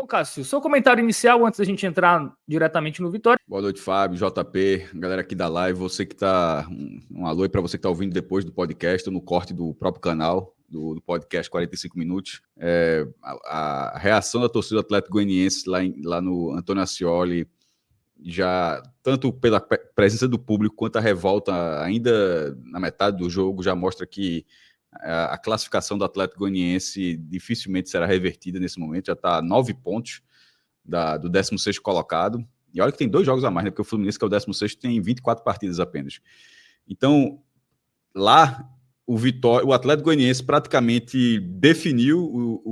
Então, Cássio, seu comentário inicial antes da gente entrar diretamente no Vitória. Boa noite, Fábio, JP, galera aqui da live, você que está... Um alô aí para você que está ouvindo depois do podcast, ou no corte do próprio canal, do podcast 45 Minutos. A reação da torcida do Atlético Goianiense lá no Antônio Ascioli, já tanto pela presença do público quanto a revolta ainda na metade do jogo, já mostra que a classificação do Atlético Goianiense dificilmente será revertida nesse momento, já está a 9 pontos do 16º colocado, e olha que tem 2 jogos a mais, né, porque o Fluminense, que é o 16º, tem 24 partidas apenas. Então, lá, o Atlético Goianiense praticamente definiu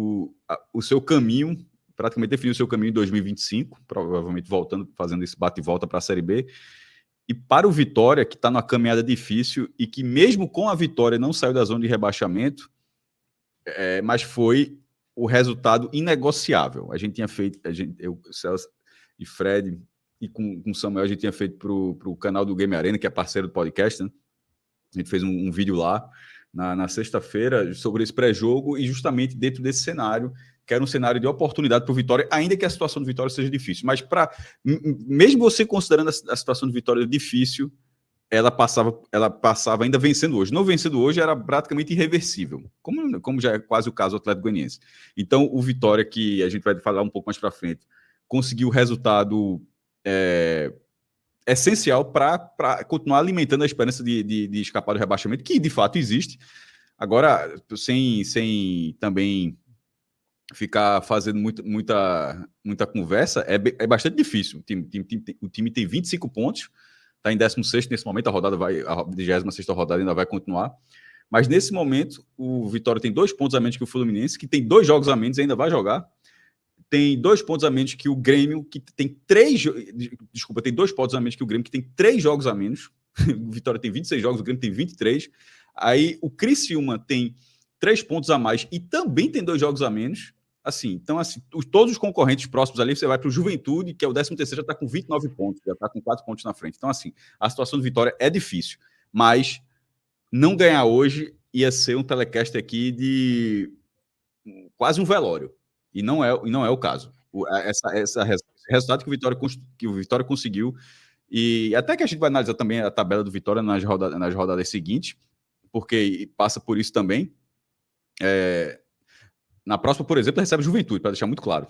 o seu caminho, em 2025, provavelmente fazendo esse bate e volta para a Série B. E para o Vitória, que está numa caminhada difícil e que mesmo com a vitória não saiu da zona de rebaixamento, mas foi o resultado inegociável. A gente tinha feito, eu, Celso e Fred, e com o Samuel, a gente tinha feito para o canal do Game Arena, que é parceiro do podcast, né? A gente fez um vídeo lá na sexta-feira sobre esse pré-jogo e justamente dentro desse cenário, que era um cenário de oportunidade para o Vitória, ainda que a situação do Vitória seja difícil. Mas mesmo você considerando a situação do Vitória difícil, ela passava ainda vencendo hoje. Não vencendo hoje era praticamente irreversível, como já é quase o caso do Atlético Goianiense. Então, o Vitória, que a gente vai falar um pouco mais para frente, conseguiu o resultado essencial para continuar alimentando a esperança de escapar do rebaixamento, que de fato existe. Agora, sem também ficar fazendo muita conversa, é bastante difícil. O time tem 25 pontos, está em 16º nesse momento, a 26ª rodada ainda vai continuar. Mas nesse momento, o Vitória tem 2 pontos a menos que o Fluminense, que tem 2 jogos a menos e ainda vai jogar. Tem 2 pontos a menos que o Grêmio, que tem 2 pontos a menos que o Grêmio, que tem 3 jogos a menos. O Vitória tem 26 jogos, o Grêmio tem 23. Aí o Criciúma tem 3 pontos a mais e também tem 2 jogos a menos. Então, todos os concorrentes próximos ali, você vai para o Juventude, que é o 13º, já está com 29 pontos, já está com 4 pontos na frente. Então, a situação do Vitória é difícil, mas não ganhar hoje ia ser um telecast aqui de quase um velório. E não é o caso. Esse resultado que o Vitória conseguiu, e até que a gente vai analisar também a tabela do Vitória nas rodadas seguintes, porque passa por isso também. Na próxima, por exemplo, recebe Juventude, para deixar muito claro.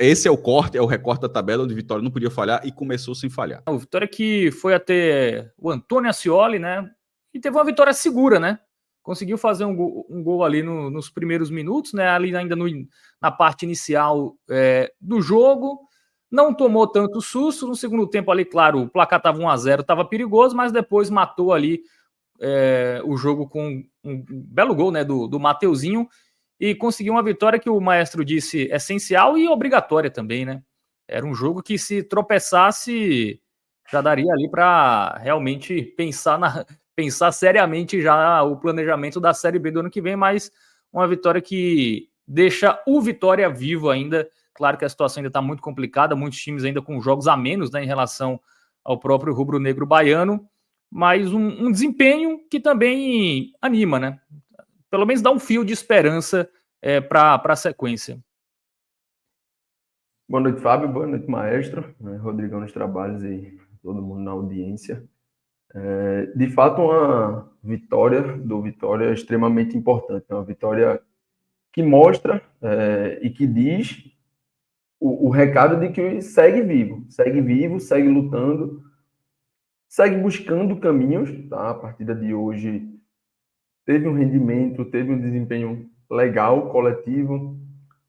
Esse é o recorte da tabela onde o Vitória não podia falhar e começou sem falhar. O Vitória que foi até o Antônio Ascioli, né? E teve uma vitória segura, né? Conseguiu fazer um gol ali nos primeiros minutos, né? Ali ainda na parte inicial do jogo. Não tomou tanto susto. No segundo tempo ali, claro, o placar estava 1-0, estava perigoso, mas depois matou ali o jogo com um belo gol, né? Do Mateuzinho. E conseguiu uma vitória que o maestro disse essencial e obrigatória também, né? Era um jogo que, se tropeçasse, já daria ali para realmente pensar seriamente já o planejamento da Série B do ano que vem, mas uma vitória que deixa o Vitória vivo ainda. Claro que a situação ainda está muito complicada, muitos times ainda com jogos a menos, né, em relação ao próprio rubro-negro baiano, mas um desempenho que também anima, né? Pelo menos dá um fio de esperança para a sequência. Boa noite, Fábio. Boa noite, maestro. Rodrigão nos trabalhos e todo mundo na audiência. De fato, uma vitória do Vitória é extremamente importante. É uma vitória que mostra e que diz o recado de que segue vivo, segue lutando, segue buscando caminhos. Tá? A partida de hoje teve um rendimento, teve um desempenho legal, coletivo,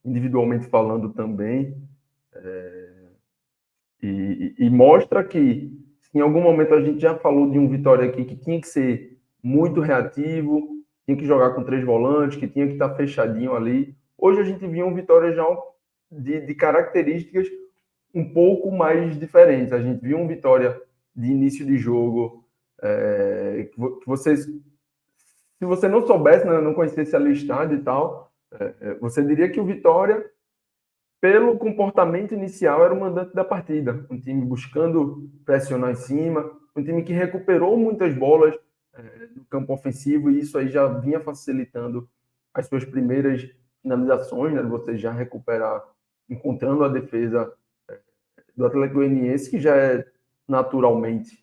individualmente falando também. E mostra que, se em algum momento a gente já falou de um Vitória aqui que tinha que ser muito reativo, tinha que jogar com 3 volantes, que tinha que estar fechadinho ali. Hoje a gente viu um Vitória já de características um pouco mais diferentes. A gente viu um Vitória de início de jogo, se você não soubesse, não conhecesse a listagem e tal, você diria que o Vitória, pelo comportamento inicial, era o mandante da partida. Um time buscando pressionar em cima, um time que recuperou muitas bolas no campo ofensivo, e isso aí já vinha facilitando as suas primeiras finalizações, né? Você já recuperar encontrando a defesa do Atlético Goianiense, que já é naturalmente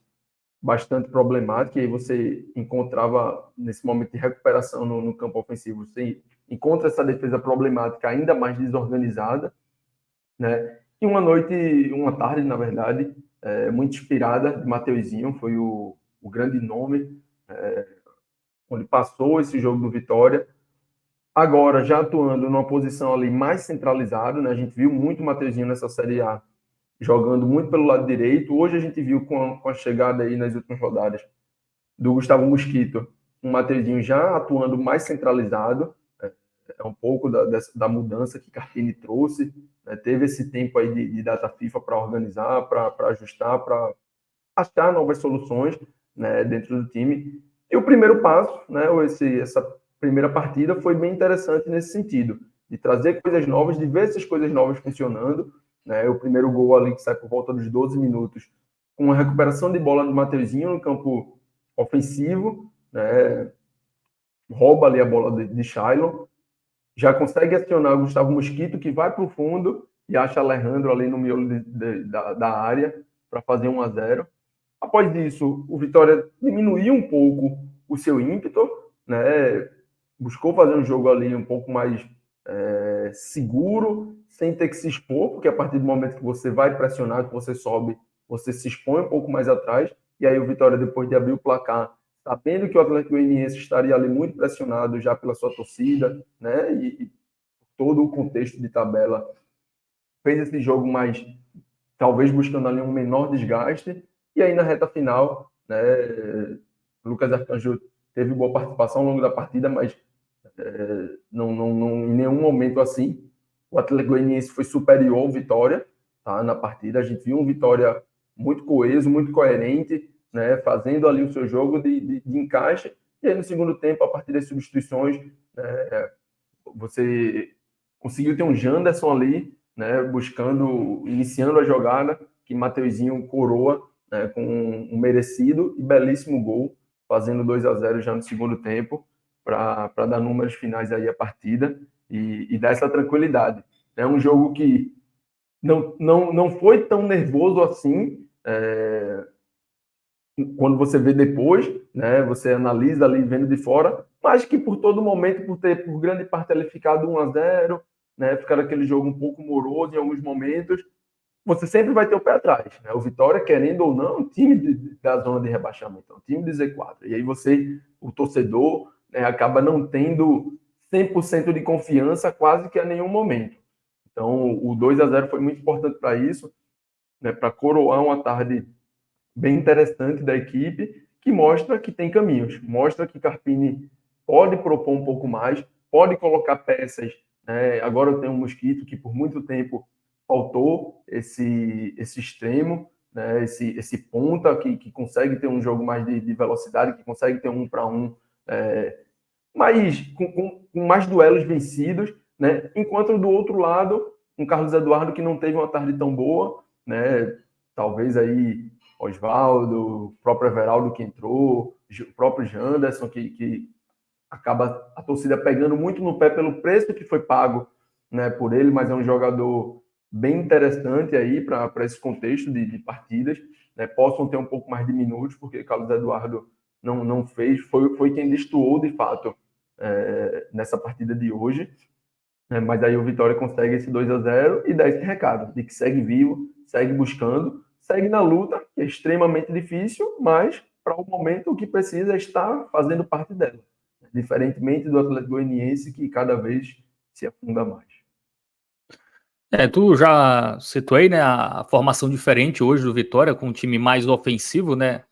bastante problemática, e aí você encontrava, nesse momento de recuperação no campo ofensivo, você encontra essa defesa problemática ainda mais desorganizada, né? E uma tarde, na verdade, muito inspirada de Mateuzinho, foi o grande nome, onde passou esse jogo do Vitória. Agora, já atuando numa posição ali mais centralizada, né? A gente viu muito o Mateuzinho nessa Série A, jogando muito pelo lado direito. Hoje a gente viu com a chegada aí nas últimas rodadas do Gustavo Mosquito, um Mateuzinho já atuando mais centralizado, é um pouco da mudança que Carpini trouxe, né? Teve esse tempo aí de data FIFA para organizar, para ajustar, para achar novas soluções, né, dentro do time. E o primeiro passo, né, essa primeira partida foi bem interessante nesse sentido, de trazer coisas novas, de ver essas coisas novas funcionando, né? O primeiro gol ali que sai por volta dos 12 minutos, com uma recuperação de bola do Mateuzinho no campo ofensivo, né? Rouba ali a bola de Shailon, já consegue acionar o Gustavo Mosquito, que vai para o fundo e acha Alejandro ali no miolo da área para fazer 1-0. Após isso, o Vitória diminuiu um pouco o seu ímpeto, né? Buscou fazer um jogo ali um pouco mais seguro, sem ter que se expor, porque a partir do momento que você vai pressionar, que você sobe, você se expõe um pouco mais atrás, e aí o Vitória, depois de abrir o placar, sabendo que o Atlético Goianiense estaria ali muito pressionado já pela sua torcida, né? E todo o contexto de tabela, fez esse jogo mais, talvez buscando ali um menor desgaste, e aí na reta final, né, Lucas Arcanjo teve boa participação ao longo da partida, mas não, em nenhum momento assim o Atlético Goianiense foi superior ao Vitória, tá, na partida. A gente viu um Vitória muito coeso, muito coerente, né, fazendo ali o seu jogo de encaixe, e aí no segundo tempo, a partir das substituições, você conseguiu ter um Janderson ali, né, iniciando a jogada, que Mateuzinho coroa, né, com um merecido e belíssimo gol, fazendo 2-0 já no segundo tempo, para dar números finais aí à partida e dar essa tranquilidade. É um jogo que não foi tão nervoso assim, quando você vê depois, né, você analisa ali vendo de fora, mas que por todo momento, por grande parte ele ficado 1-0, né, ficar aquele jogo um pouco moroso em alguns momentos, você sempre vai ter o pé atrás, né? O Vitória, querendo ou não, é um time da zona de rebaixamento, é um time de Z4. E aí o torcedor, né, acaba não tendo 100% de confiança quase que a nenhum momento. Então, o 2-0 foi muito importante para isso, né, para coroar uma tarde bem interessante da equipe, que mostra que tem caminhos, mostra que Carpini pode propor um pouco mais, pode colocar peças, né? Agora eu tenho um Mosquito que por muito tempo faltou esse extremo, né? Esse ponta que consegue ter um jogo mais de velocidade, que consegue ter um para um, mas com mais duelos vencidos, né? Enquanto do outro lado, um Carlos Eduardo que não teve uma tarde tão boa, né? Talvez aí Osvaldo, o próprio Everaldo que entrou, o próprio Janderson, que acaba a torcida pegando muito no pé pelo preço que foi pago, né, por ele, mas é um jogador bem interessante aí para esse contexto de partidas, né, possam ter um pouco mais de minutos, porque Carlos Eduardo não fez, foi quem destoou de fato nessa partida de hoje, né, mas aí o Vitória consegue esse 2-0 e dá esse recado de que segue vivo, segue buscando, segue na luta, que é extremamente difícil, mas para o momento o que precisa é estar fazendo parte dela, diferentemente do Atlético Goianiense, que cada vez se afunda mais. Tu já citou aí, né, a formação diferente hoje do Vitória, com um time mais ofensivo, né?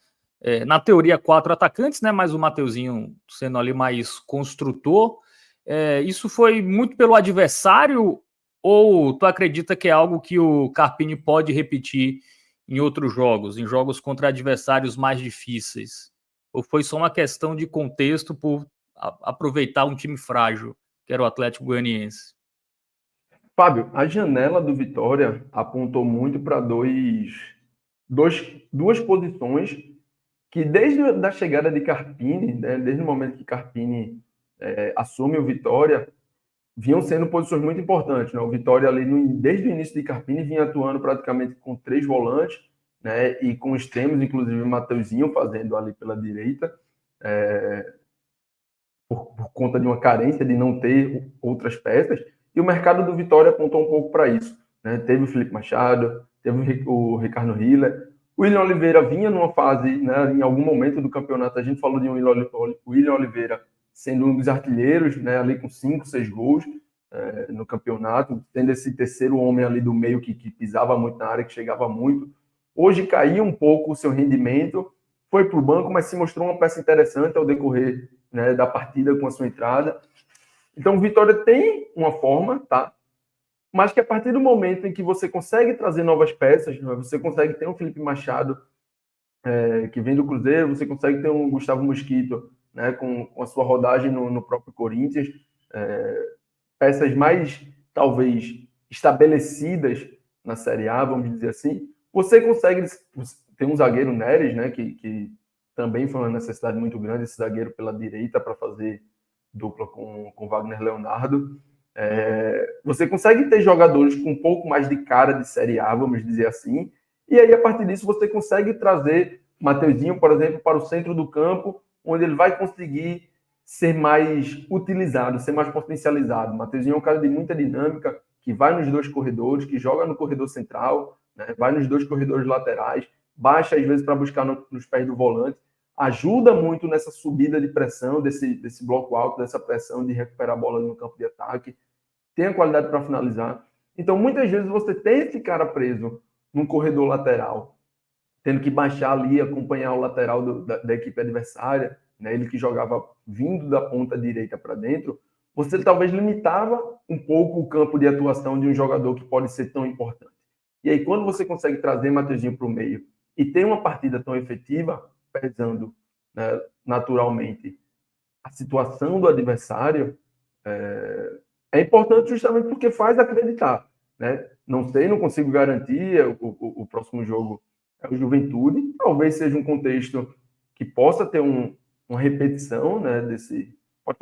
Na teoria, 4 atacantes, né? Mas o Mateuzinho sendo ali mais construtor. Isso foi muito pelo adversário, ou tu acredita que é algo que o Carpini pode repetir em outros jogos, em jogos contra adversários mais difíceis? Ou foi só uma questão de contexto por aproveitar um time frágil, que era o Atlético Goianiense? Fábio, a janela do Vitória apontou muito para duas posições que desde a chegada de Carpini, né, desde o momento que Carpini assume o Vitória, vinham sendo posições muito importantes, né? O Vitória ali, desde o início de Carpini, vinha atuando praticamente com 3 volantes, né? E com extremos, inclusive o Mateuzinho fazendo ali pela direita, por conta de uma carência de não ter outras peças. E o mercado do Vitória apontou um pouco para isso, né? Teve o Felipe Machado, teve o Ricardo Hiller, o William Oliveira vinha numa fase, né? Em algum momento do campeonato, a gente falou de um William Oliveira sendo um dos artilheiros, né? Ali com 5, 6 gols no campeonato, tendo esse terceiro homem ali do meio que pisava muito na área, que chegava muito. Hoje caiu um pouco o seu rendimento, foi para o banco, mas se mostrou uma peça interessante ao decorrer, né, da partida com a sua entrada. Então o Vitória tem uma forma, tá? Mas que a partir do momento em que você consegue trazer novas peças, né, você consegue ter um Felipe Machado que vem do Cruzeiro, você consegue ter um Gustavo Mosquito, né, com a sua rodagem no próprio Corinthians, peças mais, talvez, estabelecidas na Série A, vamos dizer assim, você consegue ter um zagueiro Neres, né, que também foi uma necessidade muito grande, esse zagueiro pela direita para fazer dupla com Wagner Leonardo. Você consegue ter jogadores com um pouco mais de cara de Série A, vamos dizer assim, e aí a partir disso você consegue trazer Mateuzinho, por exemplo, para o centro do campo, onde ele vai conseguir ser mais utilizado, ser mais potencializado. O Mateuzinho é um cara de muita dinâmica, que vai nos 2 corredores, que joga no corredor central, né, vai nos 2 corredores laterais, baixa às vezes para buscar nos pés do volante, ajuda muito nessa subida de pressão, desse bloco alto, dessa pressão de recuperar a bola no campo de ataque, tem a qualidade para finalizar. Então, muitas vezes você tem esse cara preso num corredor lateral, tendo que baixar ali, acompanhar o lateral da equipe adversária, né? Ele que jogava vindo da ponta direita para dentro, você talvez limitava um pouco o campo de atuação de um jogador que pode ser tão importante. E aí, quando você consegue trazer Mateuzinho para o meio e tem uma partida tão efetiva, pesando, né, naturalmente a situação do adversário, é importante justamente porque faz acreditar, né? Não sei, não consigo garantir, o próximo jogo é o Juventude, talvez seja um contexto que possa ter uma repetição, né, desse...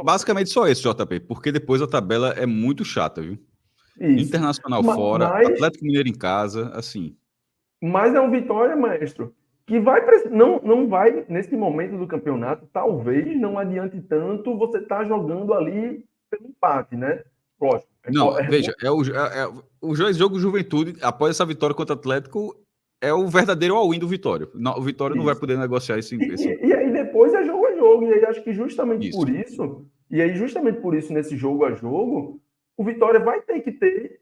Basicamente só esse, JP, porque depois a tabela é muito chata, viu? Isso. Internacional fora, Atlético Mineiro em casa, assim. Mas é um Vitória, maestro, que não vai, nesse momento do campeonato, talvez não adiante tanto você estar jogando ali pelo empate, né? Lógico. Não, veja, o jogo Juventude, após essa vitória contra o Atlético, é o verdadeiro all-in do Vitória. O Vitória não vai poder negociar esse... E aí depois é jogo a jogo. E aí acho que justamente por isso, nesse jogo a jogo, o Vitória vai ter que ter,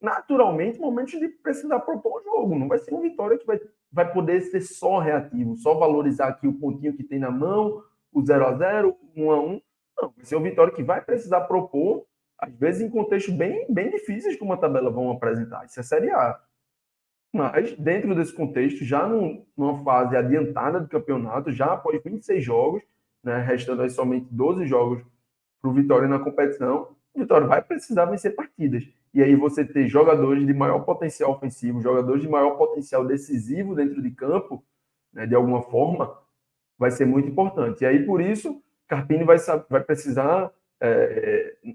naturalmente, momentos de precisar propor o jogo. Não vai ser um Vitória que vai poder ser só reativo, só valorizar aqui o pontinho que tem na mão, o 0-0, 1-1. Não, vai ser um Vitória que vai precisar propor, às vezes em contextos bem, bem difíceis como a tabela vão apresentar. Isso é Série A. Mas, dentro desse contexto, já numa fase adiantada do campeonato, já após 26 jogos, né, restando aí somente 12 jogos para o Vitória na competição, o Vitória vai precisar vencer partidas. E aí você ter jogadores de maior potencial ofensivo, jogadores de maior potencial decisivo dentro de campo, né, de alguma forma, vai ser muito importante. E aí, por isso, Carpini vai precisar,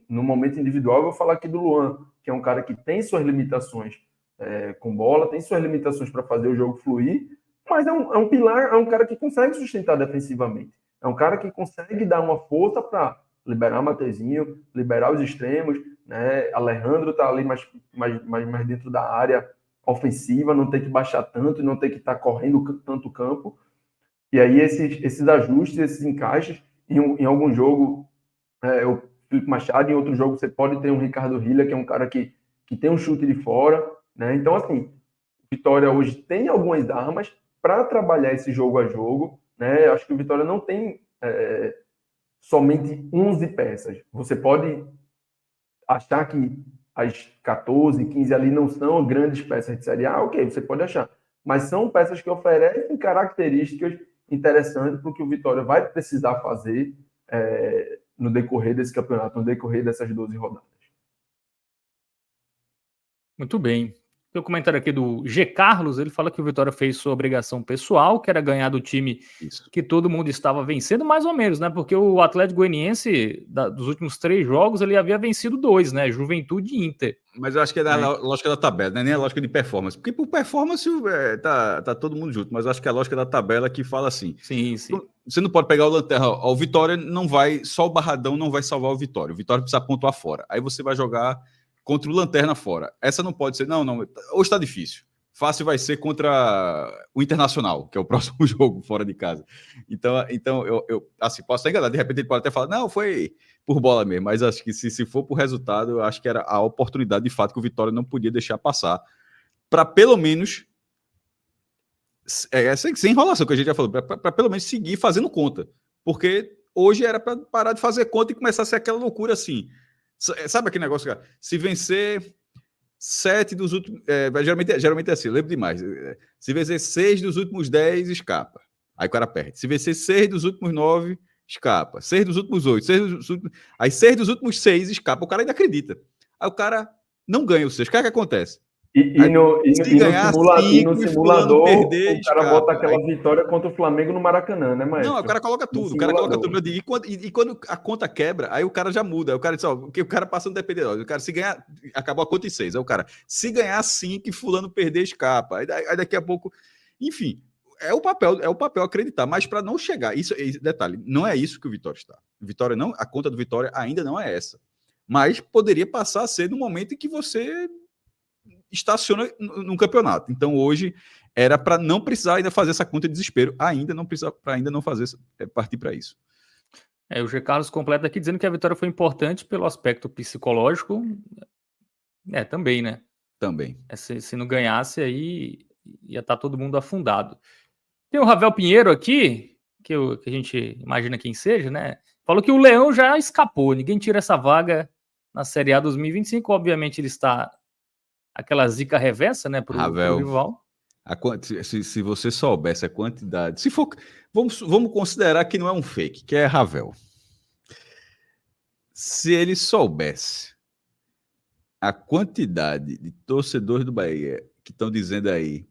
no momento individual, eu vou falar aqui do Luan, que é um cara que tem suas limitações com bola, tem suas limitações para fazer o jogo fluir, mas é um pilar, é um cara que consegue sustentar defensivamente. É um cara que consegue dar uma força para liberar Mateuzinho, liberar os extremos, né? Alejandro está ali mais dentro da área ofensiva, não tem que baixar tanto, não tem que estar correndo tanto o campo. E aí esses ajustes, esses encaixes, em algum jogo, o Felipe Machado, em outro jogo você pode ter um Ricardo Hiller, que é um cara que tem um chute de fora, né? Então, assim, Vitória hoje tem algumas armas para trabalhar esse jogo a jogo, né? Acho que o Vitória não tem somente 11 peças. Você pode achar que as 14, 15 ali não são grandes peças de Série A, ok, você pode achar. Mas são peças que oferecem características interessantes para o que o Vitória vai precisar fazer no decorrer desse campeonato, no decorrer dessas 12 rodadas. Muito bem. Tem um comentário aqui do G. Carlos, ele fala que o Vitória fez sua obrigação pessoal, que era ganhar do time que todo mundo estava vencendo, mais ou menos, né? Porque o Atlético Goianiense, dos últimos 3 jogos, ele havia vencido 2, né? Juventude e Inter. Mas eu acho que é da lógica da tabela, não é nem a lógica de performance. Porque por performance tá todo mundo junto, mas eu acho que é a lógica da tabela que fala assim. Sim. Você não pode pegar o Lanterna. O Vitória não vai. Só o Barradão não vai salvar o Vitória. O Vitória precisa pontuar fora. Aí você vai jogar contra o Lanterna fora. Essa não pode ser. Não. Hoje tá difícil. Fácil vai ser contra o Internacional, que é o próximo jogo fora de casa. Então eu assim, posso estar enganado. De repente ele pode até falar, não, foi por bola mesmo. Mas acho que se for por resultado, eu acho que era a oportunidade de fato que o Vitória não podia deixar passar. Para pelo menos. Sem enrolação que a gente já falou, para pelo menos seguir fazendo conta. Porque hoje era para parar de fazer conta e começar a ser aquela loucura assim. Sabe aquele negócio, cara? Se vencer 7 dos últimos. Geralmente é assim, eu lembro demais. Se vencer 6 dos últimos 10, escapa. Aí o cara perde. Se vencer 6 dos últimos 9, escapa. 6 dos últimos 8. Aí 6 dos últimos 6 escapa. O cara ainda acredita. Aí o cara não ganha o 6. O que é que acontece? No simulador, perder, o cara bota aquela vitória contra o Flamengo no Maracanã, né, Maestro? Não, o cara coloca tudo. O cara coloca tudo. E quando a conta quebra, aí o cara já muda. Aí o cara diz, porque o cara passa no depender. O cara, se ganhar, acabou a conta em 6. Aí o cara, se ganhar 5 e fulano perder, escapa. Aí daqui a pouco... Enfim, é o papel acreditar. Mas para não chegar... Detalhe, não é isso que o Vitória está. Vitória não, a conta do Vitória ainda não é essa. Mas poderia passar a ser no momento em que você... estaciona num campeonato. Então hoje era para não precisar ainda fazer essa conta de desespero, para ainda não fazer partir para isso. O G. Carlos completa aqui dizendo que a vitória foi importante pelo aspecto psicológico. Também, né? Também. Se não ganhasse, aí ia estar todo mundo afundado. Tem o Ravel Pinheiro aqui, que a gente imagina quem seja, né? Falou que o Leão já escapou, ninguém tira essa vaga na Série A 2025. Obviamente ele está aquela zica reversa, né, pro rival. Se você soubesse a quantidade... Se for, vamos considerar que não é um fake, que é Ravel. Se ele soubesse a quantidade de torcedores do Bahia que estão dizendo aí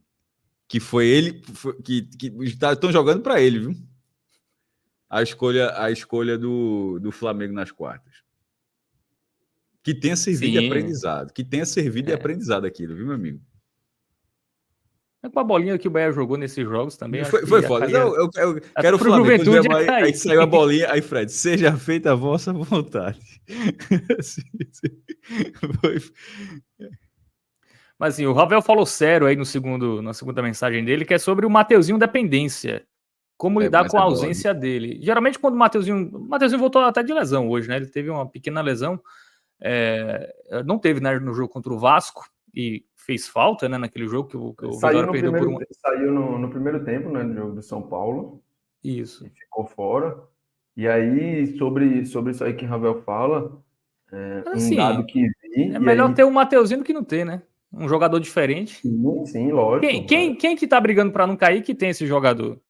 que foi ele, que estão jogando para ele, viu? A escolha do Flamengo nas quartas. Que tenha servido de aprendizado. Que tenha servido de aprendizado aquilo, viu, meu amigo? Com a bolinha que o Bahia jogou nesses jogos também. Foi foda. Eu quero o Flamengo. Aí saiu a bolinha, aí Fred, seja feita a vossa vontade. Mas assim, o Ravel falou sério aí na segunda mensagem dele, que é sobre o Mateuzinho dependência. Como lidar com a ausência dele. Geralmente quando o Mateuzinho voltou até de lesão hoje, né? Ele teve uma pequena lesão. Não teve, né, no jogo contra o Vasco e fez falta, né, naquele jogo que o Vitória perdeu por um... Saiu no primeiro tempo, né, no jogo do São Paulo. Isso. E ficou fora. E aí, sobre isso aí que o Ravel fala, assim, dado que vi... É melhor ter um Mateuzinho do que não ter, né? Um jogador diferente. Sim, lógico. Quem que tá brigando para não cair que tem esse jogador?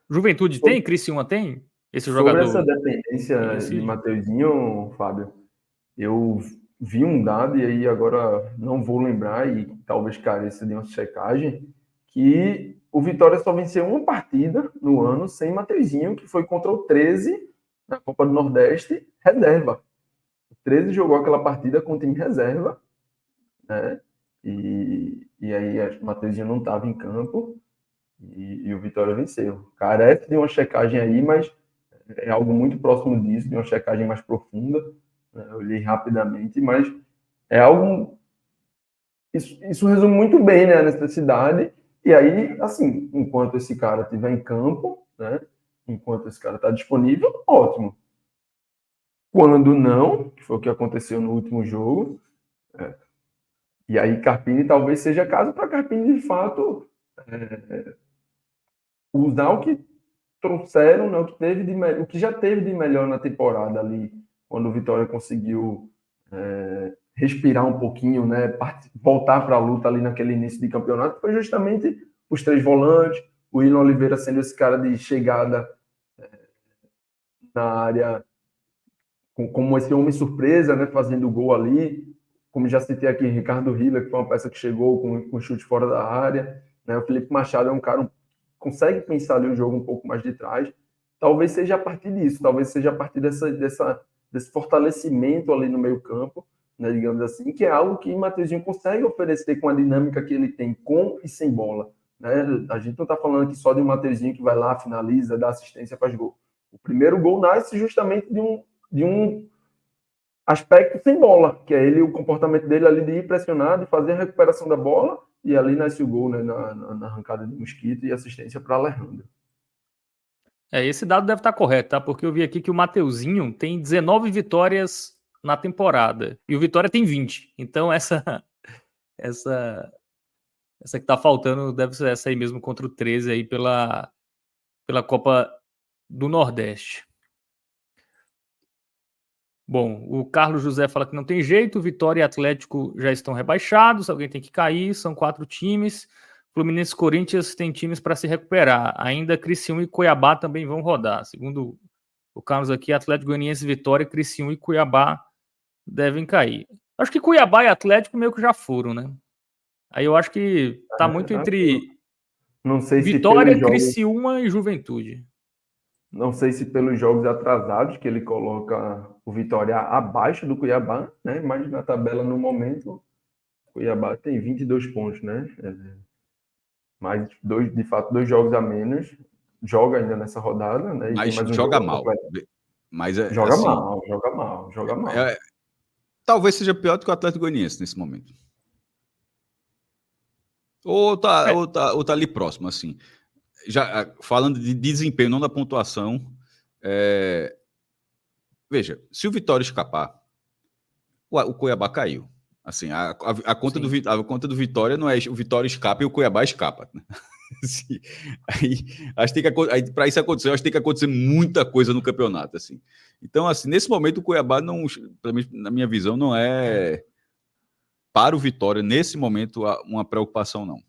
Juventude tem? Criciúma tem? Esse jogador? Sobre essa dependência de Mateuzinho, Fábio, eu vi um dado, e aí agora não vou lembrar, e talvez careça de uma checagem, que o Vitória só venceu uma partida no ano sem Mateuzinho, que foi contra o 13 na Copa do Nordeste, reserva. O 13 jogou aquela partida com o time reserva, né? E aí o Mateuzinho não estava em campo e o Vitória venceu. Carece de uma checagem aí, mas é algo muito próximo disso, de uma checagem mais profunda. Eu li rapidamente, mas é algo... Isso resume muito bem, né, a necessidade. E aí, assim, enquanto esse cara estiver em campo, né, enquanto esse cara está disponível, ótimo. Quando não, que foi o que aconteceu no último jogo, e aí Carpini talvez seja caso para Carpini, de fato, usar o que trouxeram, né, o que já teve de melhor na temporada ali, quando o Vitória conseguiu respirar um pouquinho, né, voltar para a luta ali naquele início de campeonato, foi justamente os 3 volantes, o Willian Oliveira sendo esse cara de chegada na área como esse homem surpresa, né, fazendo gol ali, como já citei aqui, Ricardo Hiller, que foi uma peça que chegou com chute fora da área, né? O Felipe Machado é um cara que consegue pensar ali o jogo um pouco mais de trás. Talvez seja a partir disso, talvez seja a partir desse fortalecimento ali no meio campo, né, digamos assim, que é algo que o Mateuzinho consegue oferecer com a dinâmica que ele tem com e sem bola. Né? A gente não está falando aqui só de um Mateuzinho que vai lá, finaliza, dá assistência, faz gol. O primeiro gol nasce justamente de um aspecto sem bola, que é o comportamento dele ali de ir pressionado, fazer a recuperação da bola, e ali nasce o gol, né, na arrancada de Mosquito e assistência para Alejandro. Esse dado deve estar correto, tá? Porque eu vi aqui que o Mateuzinho tem 19 vitórias na temporada e o Vitória tem 20. Então essa que tá faltando deve ser essa aí mesmo contra o 13 aí pela Copa do Nordeste. Bom, o Carlos José fala que não tem jeito, Vitória e Atlético já estão rebaixados, alguém tem que cair, são 4 times. Fluminense e Corinthians têm times para se recuperar. Ainda Criciúma e Cuiabá também vão rodar. Segundo o Carlos aqui, Atlético Goianiense, Vitória, Criciúma e Cuiabá devem cair. Acho que Cuiabá e Atlético meio que já foram, né? Aí eu acho que tá muito entre não sei Vitória, se Criciúma e Juventude. Não sei se pelos jogos atrasados, que ele coloca o Vitória abaixo do Cuiabá, né? Mas na tabela, no momento, o Cuiabá tem 22 pontos, né? Mas, de fato, 2 jogos a menos. Joga ainda nessa rodada, né? E Mas tem mais um joga jogo mal. Mas joga assim, joga mal. Talvez seja pior do que o Atlético Goianiense nesse momento. Ou tá ali próximo, assim. Já falando de desempenho, não da pontuação, veja, se o Vitória escapar, o Cuiabá caiu. Assim, a conta do Vitória não é o Vitória escapa e o Cuiabá escapa. Assim, para isso acontecer, acho que tem que acontecer muita coisa no campeonato. Assim. Então, assim, nesse momento, o Cuiabá, não, na minha visão, não é para o Vitória, nesse momento, uma preocupação, não.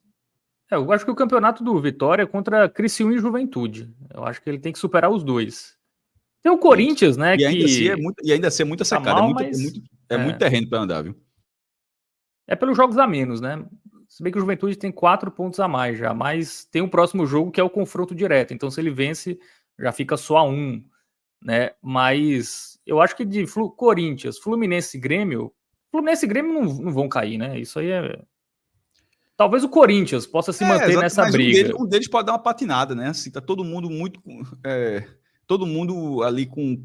Eu acho que o campeonato do Vitória é contra Criciúma e Juventude. Eu acho que ele tem que superar os dois. Tem o Corinthians, né? E ainda assim é muita secada. Mal, é muito terreno para andar, viu? É pelos jogos a menos, né? Se bem que o Juventude tem 4 pontos a mais já, mas tem o próximo jogo que é o confronto direto. Então, se ele vence, já fica só a 1, né? Mas eu acho que de Corinthians, Fluminense e Grêmio não vão cair, né? Isso aí é. Talvez o Corinthians possa se manter nessa briga. Um deles pode dar uma patinada, né? Assim, tá todo mundo muito. Todo mundo ali com.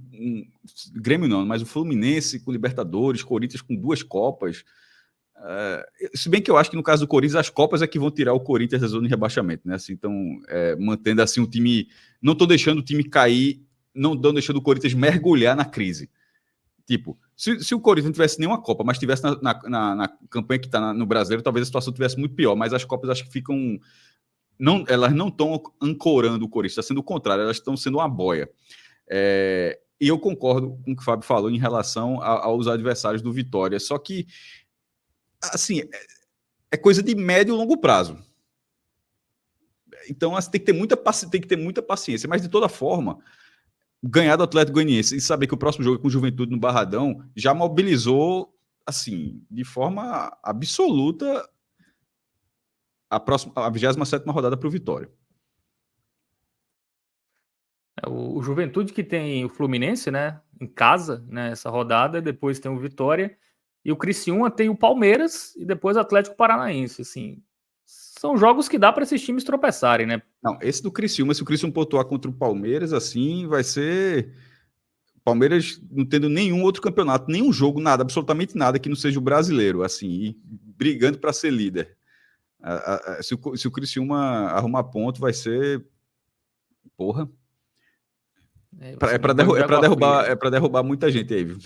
Grêmio não, mas o Fluminense com Libertadores, Corinthians com 2 Copas. Se bem que eu acho que no caso do Corinthians, as Copas é que vão tirar o Corinthians da zona de rebaixamento, né? Assim, então, mantendo assim o time. Não tô deixando o time cair, não tô deixando o Corinthians mergulhar na crise. Tipo, se o Corinthians não tivesse nenhuma Copa, mas estivesse na campanha que está no Brasileiro, talvez a situação tivesse muito pior, mas as Copas acho que ficam. Elas não estão ancorando o Corinthians, está sendo o contrário, elas estão sendo uma boia. E eu concordo com o que o Fábio falou em relação aos adversários do Vitória, só que, assim, é coisa de médio e longo prazo. Então, assim, tem que ter muita paciência, mas de toda forma. Ganhar do Atlético Goianiense e saber que o próximo jogo é com Juventude no Barradão já mobilizou, assim, de forma absoluta a 27ª rodada para o Vitória. O Juventude que tem o Fluminense, né, em casa, né, essa rodada, depois tem o Vitória, e o Criciúma tem o Palmeiras e depois o Atlético Paranaense, assim. São jogos que dá para esses times tropeçarem, né? Não, esse do Criciúma, se o Criciúma pontuar contra o Palmeiras, assim, vai ser Palmeiras não tendo nenhum outro campeonato, nenhum jogo, nada, absolutamente nada que não seja o brasileiro, assim, e brigando para ser líder. Se o Criciúma arrumar ponto, vai ser porra. É para derrubar muita gente aí, viu?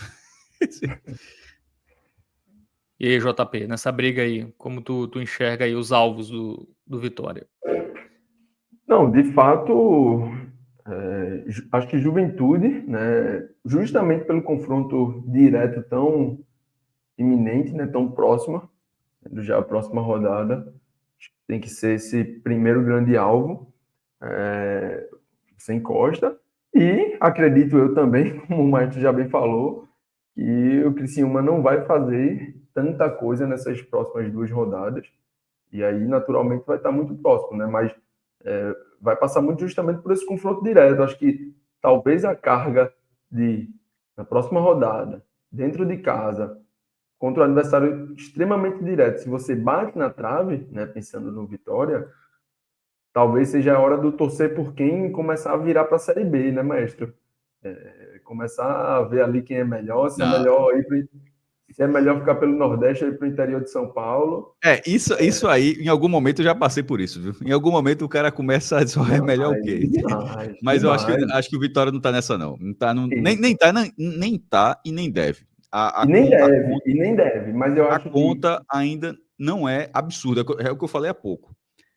E aí, JP, nessa briga aí, como tu enxerga aí os alvos do Vitória? Não, de fato, acho que Juventude, né, justamente pelo confronto direto tão iminente, né, tão próximo, já a próxima rodada, tem que ser esse primeiro grande alvo, sem Costa, e acredito eu também, como o Maestro já bem falou, que o Criciúma não vai fazer tanta coisa nessas próximas 2 rodadas, e aí naturalmente vai estar muito próximo, né? Mas vai passar muito justamente por esse confronto direto. Acho que talvez a carga na próxima rodada, dentro de casa, contra um adversário extremamente direto, se você bate na trave, né, pensando no Vitória, talvez seja a hora do torcer por quem começar a virar para a Série B, né, maestro? Começar a ver ali quem é melhor, se é melhor ficar pelo Nordeste e para o interior de São Paulo. Isso aí, em algum momento eu já passei por isso, viu? Em algum momento o cara começa a dizer, é melhor o quê? Mas eu acho que o Vitória não tá nessa, não. Não tá, nem tá e nem deve. E nem deve, mas eu acho que... A conta ainda não é absurda, é o que eu falei há pouco.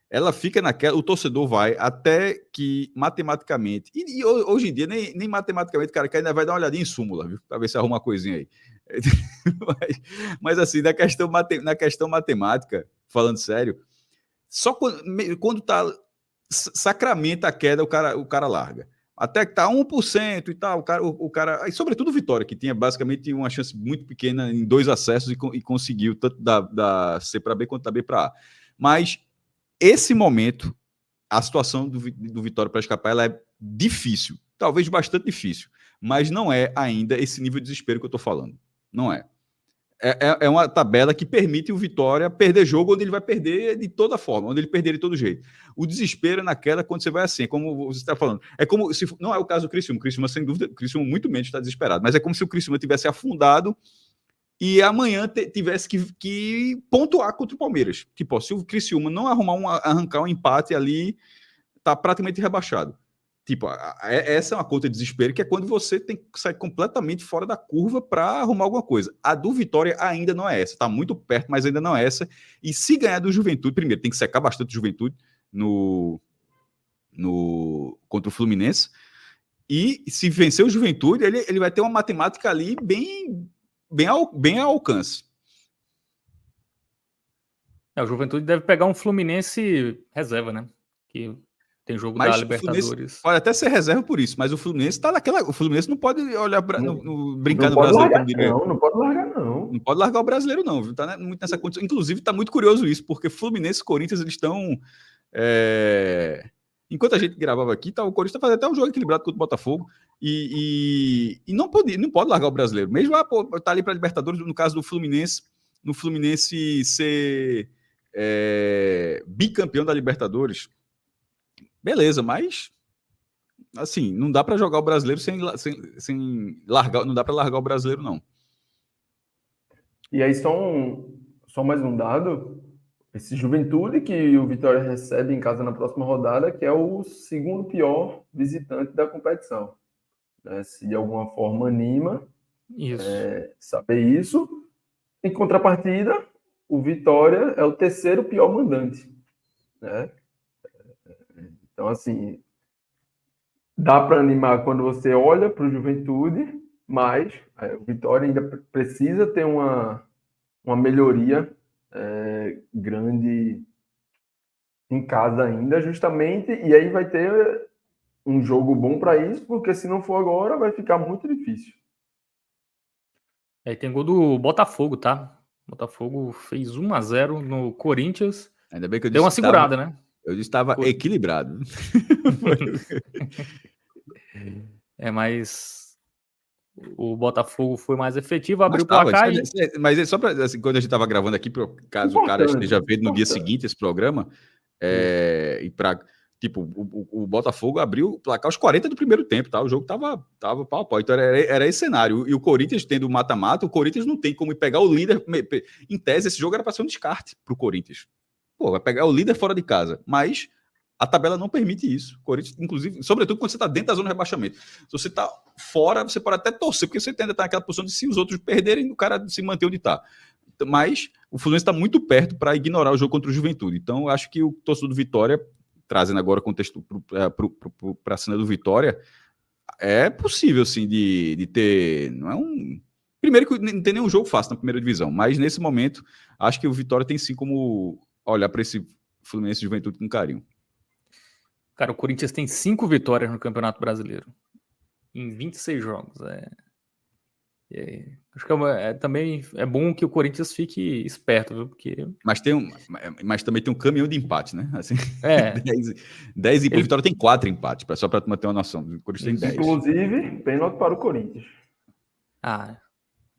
Ela fica naquela, o torcedor vai até que matematicamente, e hoje em dia nem matematicamente o cara ainda vai dar uma olhadinha em súmula, viu? Para ver se arruma uma coisinha aí. mas assim, na questão matemática, falando sério, só quando tá sacramenta a queda, o cara larga. Até que tá 1% e tal, o cara, e sobretudo o Vitória, que tinha basicamente uma chance muito pequena em 2 acessos e conseguiu tanto da C para B quanto da B para A. Mas esse momento, a situação do Vitória para escapar, ela é difícil, talvez bastante difícil, mas não é ainda esse nível de desespero que eu estou falando. Não é. É uma tabela que permite o Vitória perder jogo onde ele vai perder de toda forma, onde ele perder de todo jeito. O desespero é na queda quando você vai assim, é como você está falando. É como se não é o caso do Criciúma. O Criciúma, sem dúvida, o Criciúma muito menos está desesperado, mas é como se o Criciúma tivesse afundado e amanhã tivesse que pontuar contra o Palmeiras. Tipo, se o Criciúma não arrancar um empate ali, tá praticamente rebaixado. Tipo, essa é uma conta de desespero, que é quando você tem que sair completamente fora da curva para arrumar alguma coisa. A do Vitória ainda não é essa. Está muito perto, mas ainda não é essa. E se ganhar do Juventude, primeiro, tem que secar bastante o Juventude contra o Fluminense. E se vencer o Juventude, ele vai ter uma matemática ali bem ao alcance. O Juventude deve pegar um Fluminense reserva, né? Que tem jogo da Libertadores. Pode até ser reserva por isso, mas o Fluminense tá naquela. O Fluminense não pode olhar brincar no brasileiro. Não pode largar, não. Não pode largar o brasileiro, não. Viu? Tá muito nessa condição. Inclusive, tá muito curioso isso, porque Fluminense e Corinthians, eles estão. Enquanto a gente gravava aqui, o Corinthians tá fazendo até um jogo equilibrado contra o Botafogo. E não pode largar o brasileiro. Mesmo tá ali para Libertadores, no caso do Fluminense, no Fluminense ser bicampeão da Libertadores. Beleza, mas assim, não dá para jogar o brasileiro sem largar, não dá para largar o brasileiro, não. E aí, só mais um dado: esse Juventude que o Vitória recebe em casa na próxima rodada, que é o segundo pior visitante da competição. Se de alguma forma anima saber isso. Em contrapartida, o Vitória é o terceiro pior mandante, né? Então, assim, dá para animar quando você olha para o Juventude, mas o Vitória ainda precisa ter uma melhoria grande em casa ainda, justamente, e aí vai ter um jogo bom para isso, porque se não for agora, vai ficar muito difícil. Aí tem gol do Botafogo, tá? Botafogo fez 1-0 no Corinthians. Ainda bem que eu deu uma segurada, né? Eu estava equilibrado. Mas o Botafogo foi mais efetivo, abriu o placar. Mas só para assim, quando a gente estava gravando aqui, caso o cara esteja vendo no dia seguinte esse programa, e para tipo, o Botafogo abriu o placar aos 40 do primeiro tempo, tá? O jogo tava pau a pau. Então era esse cenário. E o Corinthians tendo o mata-mata, o Corinthians não tem como pegar o líder. Em tese, esse jogo era para ser um descarte pro Corinthians. Pô, vai pegar o líder fora de casa. Mas a tabela não permite isso. O Corinthians, inclusive, sobretudo quando você está dentro da zona de rebaixamento. Se você está fora, você pode até torcer, porque você ainda está naquela posição de se os outros perderem, o cara se manter onde está. Mas o Fluminense está muito perto para ignorar o jogo contra o Juventude. Então, eu acho que o torcedor do Vitória, trazendo agora o contexto para a cena do Vitória, é possível, sim, de ter... Não é um... Primeiro que não tem nenhum jogo fácil na primeira divisão, mas nesse momento, acho que o Vitória tem sim como olhar para esse Fluminense e Juventude com carinho. Cara, o Corinthians tem 5 vitórias no Campeonato Brasileiro. Em 26 jogos. Acho que também é bom que o Corinthians fique esperto, viu? Porque Mas também tem um caminhão de empate, né? Assim, é, 10 o Vitória tem 4 empates, só para tu ter uma noção. O Corinthians tem 10. Inclusive, pênalti para o Corinthians.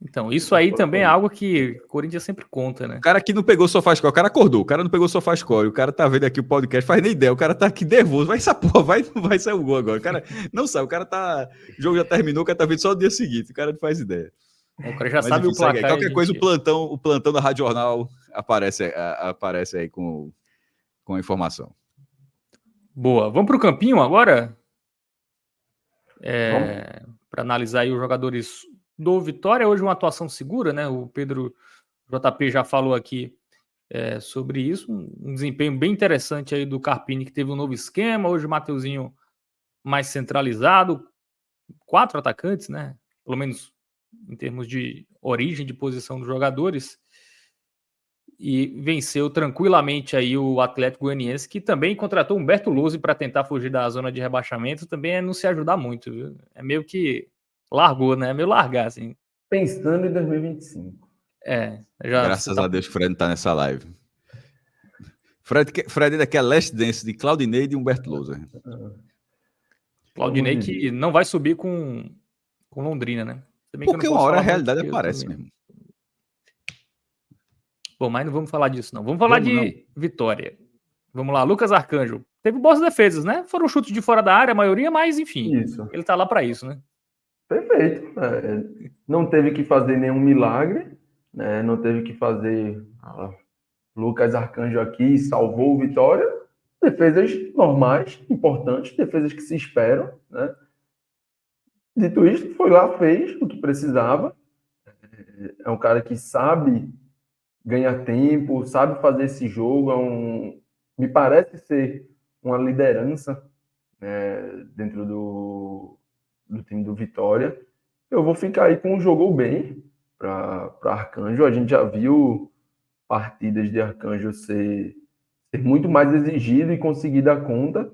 Então, isso aí também é algo que o Corinthians sempre conta, né? O cara que não pegou o SofaScore, o cara acordou, o cara não pegou o SofaScore, o cara tá vendo aqui o podcast, faz nem ideia, o cara tá aqui nervoso, vai essa porra, vai sair o gol agora. O cara não sabe, o cara tá. O jogo já terminou, o cara tá vendo só no dia seguinte, o cara não faz ideia. O cara já Mas, sabe enfim, o placar. Qualquer coisa, o plantão da Rádio Jornal aparece aí com a informação. Boa. Vamos pro campinho agora? Para analisar aí os jogadores do Vitória. Hoje uma atuação segura, né? O Pedro JP já falou aqui sobre isso. Um desempenho bem interessante aí do Carpini, que teve um novo esquema. Hoje o Mateuzinho mais centralizado. 4 atacantes, né? Pelo menos em termos de origem de posição dos jogadores. E venceu tranquilamente aí o Atlético Goianiense, que também contratou Humberto Lousi para tentar fugir da zona de rebaixamento. Também é não se ajudar muito, viu? É meio que largou, né? É meio largar, assim. Pensando em 2025. Graças a Deus que o Fred não tá nessa live. Fred ainda quer Last Dance de Claudinei e de Humberto Lousa. Claudinei que não vai subir com Londrina, né? Também porque uma hora a realidade aparece mesmo. Bom, mas não vamos falar disso, não. Vamos falar de Vitória. Vamos lá, Lucas Arcanjo. Teve boas defesas, né? Foram chutes de fora da área, a maioria, mas enfim. Isso. Ele tá lá para isso, né? Perfeito. Não teve que fazer nenhum milagre, né? Não teve que fazer. Lucas Arcanjo aqui salvou o Vitória. Defesas normais, importantes, defesas que se esperam, né? Dito isso, foi lá, fez o que precisava. É um cara que sabe ganhar tempo, sabe fazer esse jogo. Me parece ser uma liderança dentro do time do Vitória. Eu vou ficar aí com um jogou bem para Arcanjo. A gente já viu partidas de Arcanjo ser muito mais exigido e conseguir dar conta.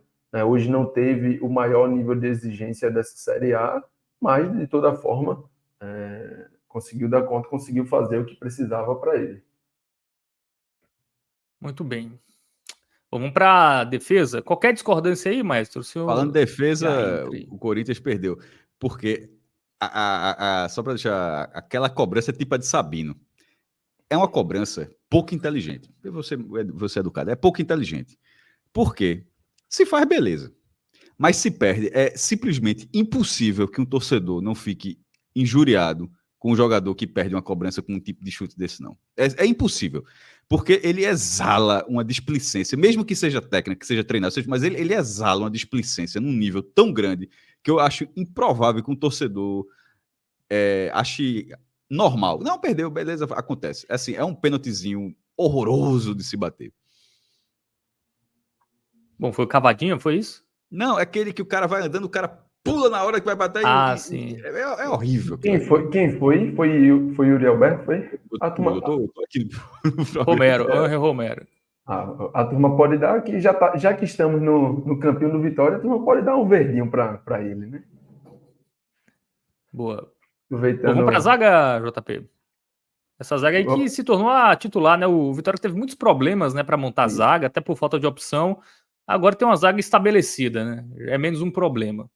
Hoje não teve o maior nível de exigência dessa Série A, mas de toda forma conseguiu dar conta, conseguiu fazer o que precisava para ele. Muito bem. Vamos para a defesa. Qualquer discordância aí, maestro? Falando de defesa, o Corinthians perdeu. Porque, só para deixar, aquela cobrança tipo a de Sabino. É uma cobrança pouco inteligente. Você é educado, é pouco inteligente. Por quê? Se faz, beleza. Mas se perde, é simplesmente impossível que um torcedor não fique injuriado com um jogador que perde uma cobrança com um tipo de chute desse, não. É impossível. Porque ele exala uma displicência, mesmo que seja técnica, que seja treinado, mas ele exala uma displicência num nível tão grande que eu acho improvável que um torcedor ache normal. Não, perdeu, beleza, acontece. Assim, é um pênaltizinho horroroso de se bater. Bom, foi o cavadinho, foi isso? Não, é aquele que o cara vai andando, o cara pula na hora que vai bater. Sim. É horrível. Quem foi? Foi Yuri Alberto? Foi? Eu tô aqui Angel Romero. A turma pode dar aqui, já que estamos no campinho do Vitória, a turma pode dar um verdinho para ele, né? Boa. Vamos para a zaga, JP. Essa zaga aí que se tornou a titular, né? O Vitória teve muitos problemas, né, para montar a zaga, até por falta de opção. Agora tem uma zaga estabelecida, né? É menos um problema.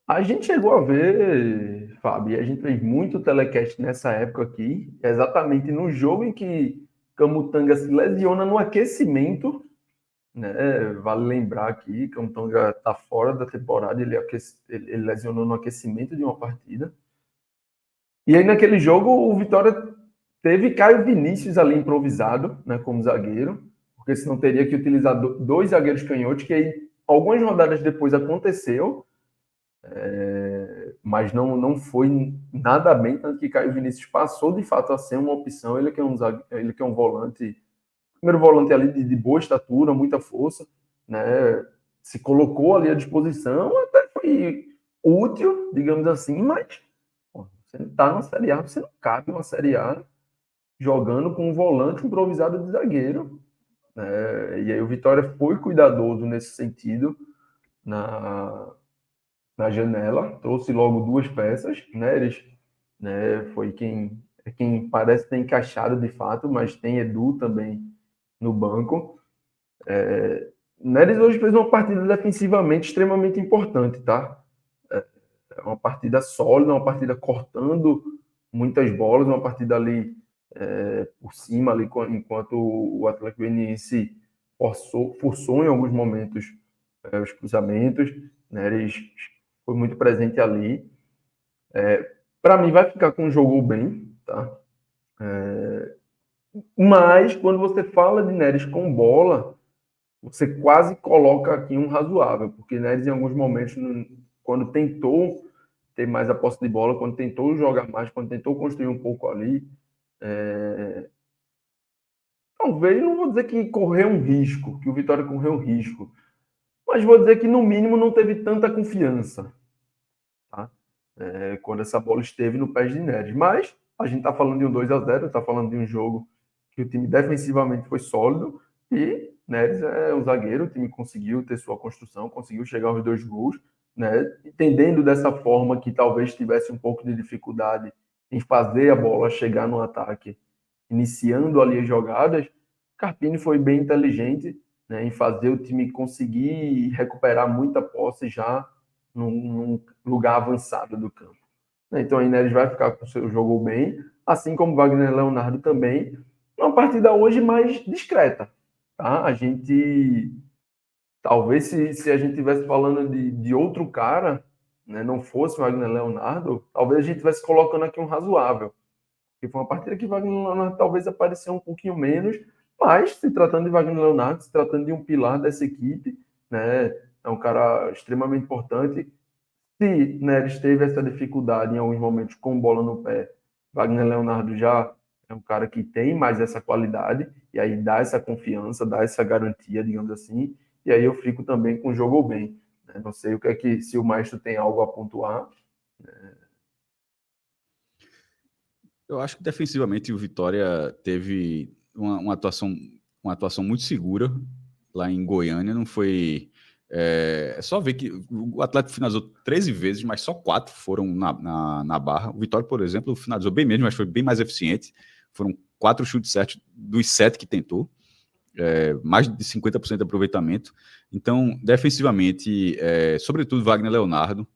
A gente chegou a ver, Fábio, a gente fez muito telecast nessa época aqui, exatamente no jogo em que Camutanga se lesiona no aquecimento, né? Vale lembrar que Camutanga está fora da temporada, ele lesionou no aquecimento de uma partida. E aí naquele jogo o Vitória teve Caio Vinícius ali improvisado, né, como zagueiro, porque senão teria que utilizar 2 zagueiros canhotos, que aí algumas rodadas depois aconteceu, mas não foi nada bem, tanto que Caio Vinícius passou de fato a ser uma opção. Ele que é um volante, primeiro volante ali de boa estatura, muita força, né? Se colocou ali à disposição, até foi útil, digamos assim, mas você está na Série A, você não cabe uma Série A jogando com um volante improvisado de zagueiro. E aí o Vitória foi cuidadoso nesse sentido na janela, trouxe logo 2 peças, né? Eles né? Foi quem parece ter encaixado de fato, mas tem Edu também no banco. Neres hoje fez uma partida defensivamente extremamente importante, tá? É uma partida sólida, uma partida cortando muitas bolas, uma partida ali por cima, ali, enquanto o Atlético Goianiense forçou em alguns momentos os cruzamentos. Neres foi muito presente ali. Para mim, vai ficar com um jogo bem, tá? Mas quando você fala de Neres com bola, você quase coloca aqui um razoável, porque Neres em alguns momentos, quando tentou ter mais a posse de bola, quando tentou jogar mais, quando tentou construir um pouco ali, talvez, não vou dizer que correu um risco, que o Vitória correu um risco, mas vou dizer que no mínimo não teve tanta confiança, tá? Quando essa bola esteve no pé de Neres. Mas a gente está falando de um 2-0, está falando de um jogo que o time defensivamente foi sólido e Neres é um zagueiro, o time conseguiu ter sua construção, conseguiu chegar aos 2 gols, né? Entendendo dessa forma que talvez tivesse um pouco de dificuldade em fazer a bola chegar no ataque, iniciando ali as jogadas, Carpini foi bem inteligente, né, em fazer o time conseguir recuperar muita posse já num lugar avançado do campo. Então, a Neres vai ficar com o seu jogo bem, assim como Wagner Leonardo também. Uma partida hoje mais discreta. Tá? A gente, talvez, se a gente estivesse falando de outro cara, né, não fosse o Wagner Leonardo, talvez a gente estivesse colocando aqui um razoável. Que foi uma partida que Wagner Leonardo talvez apareceu um pouquinho menos, mas se tratando de Wagner Leonardo, se tratando de um pilar dessa equipe, né, é um cara extremamente importante. Se Neres teve essa dificuldade em alguns momentos com bola no pé, Wagner Leonardo já é um cara que tem mais essa qualidade, e aí dá essa confiança, dá essa garantia, digamos assim, e aí eu fico também com jogou bem. Né? Não sei o que é que, se o Maestro tem algo a pontuar. Eu acho que defensivamente o Vitória teve uma atuação muito segura lá em Goiânia. Não foi. É só ver que o Atlético finalizou 13 vezes, mas só 4 foram na barra. O Vitória, por exemplo, finalizou bem menos, mas foi bem mais eficiente. Foram 4 chutes certos dos 7 que tentou. Mais de 50% de aproveitamento. Então, defensivamente, sobretudo Wagner Leonardo,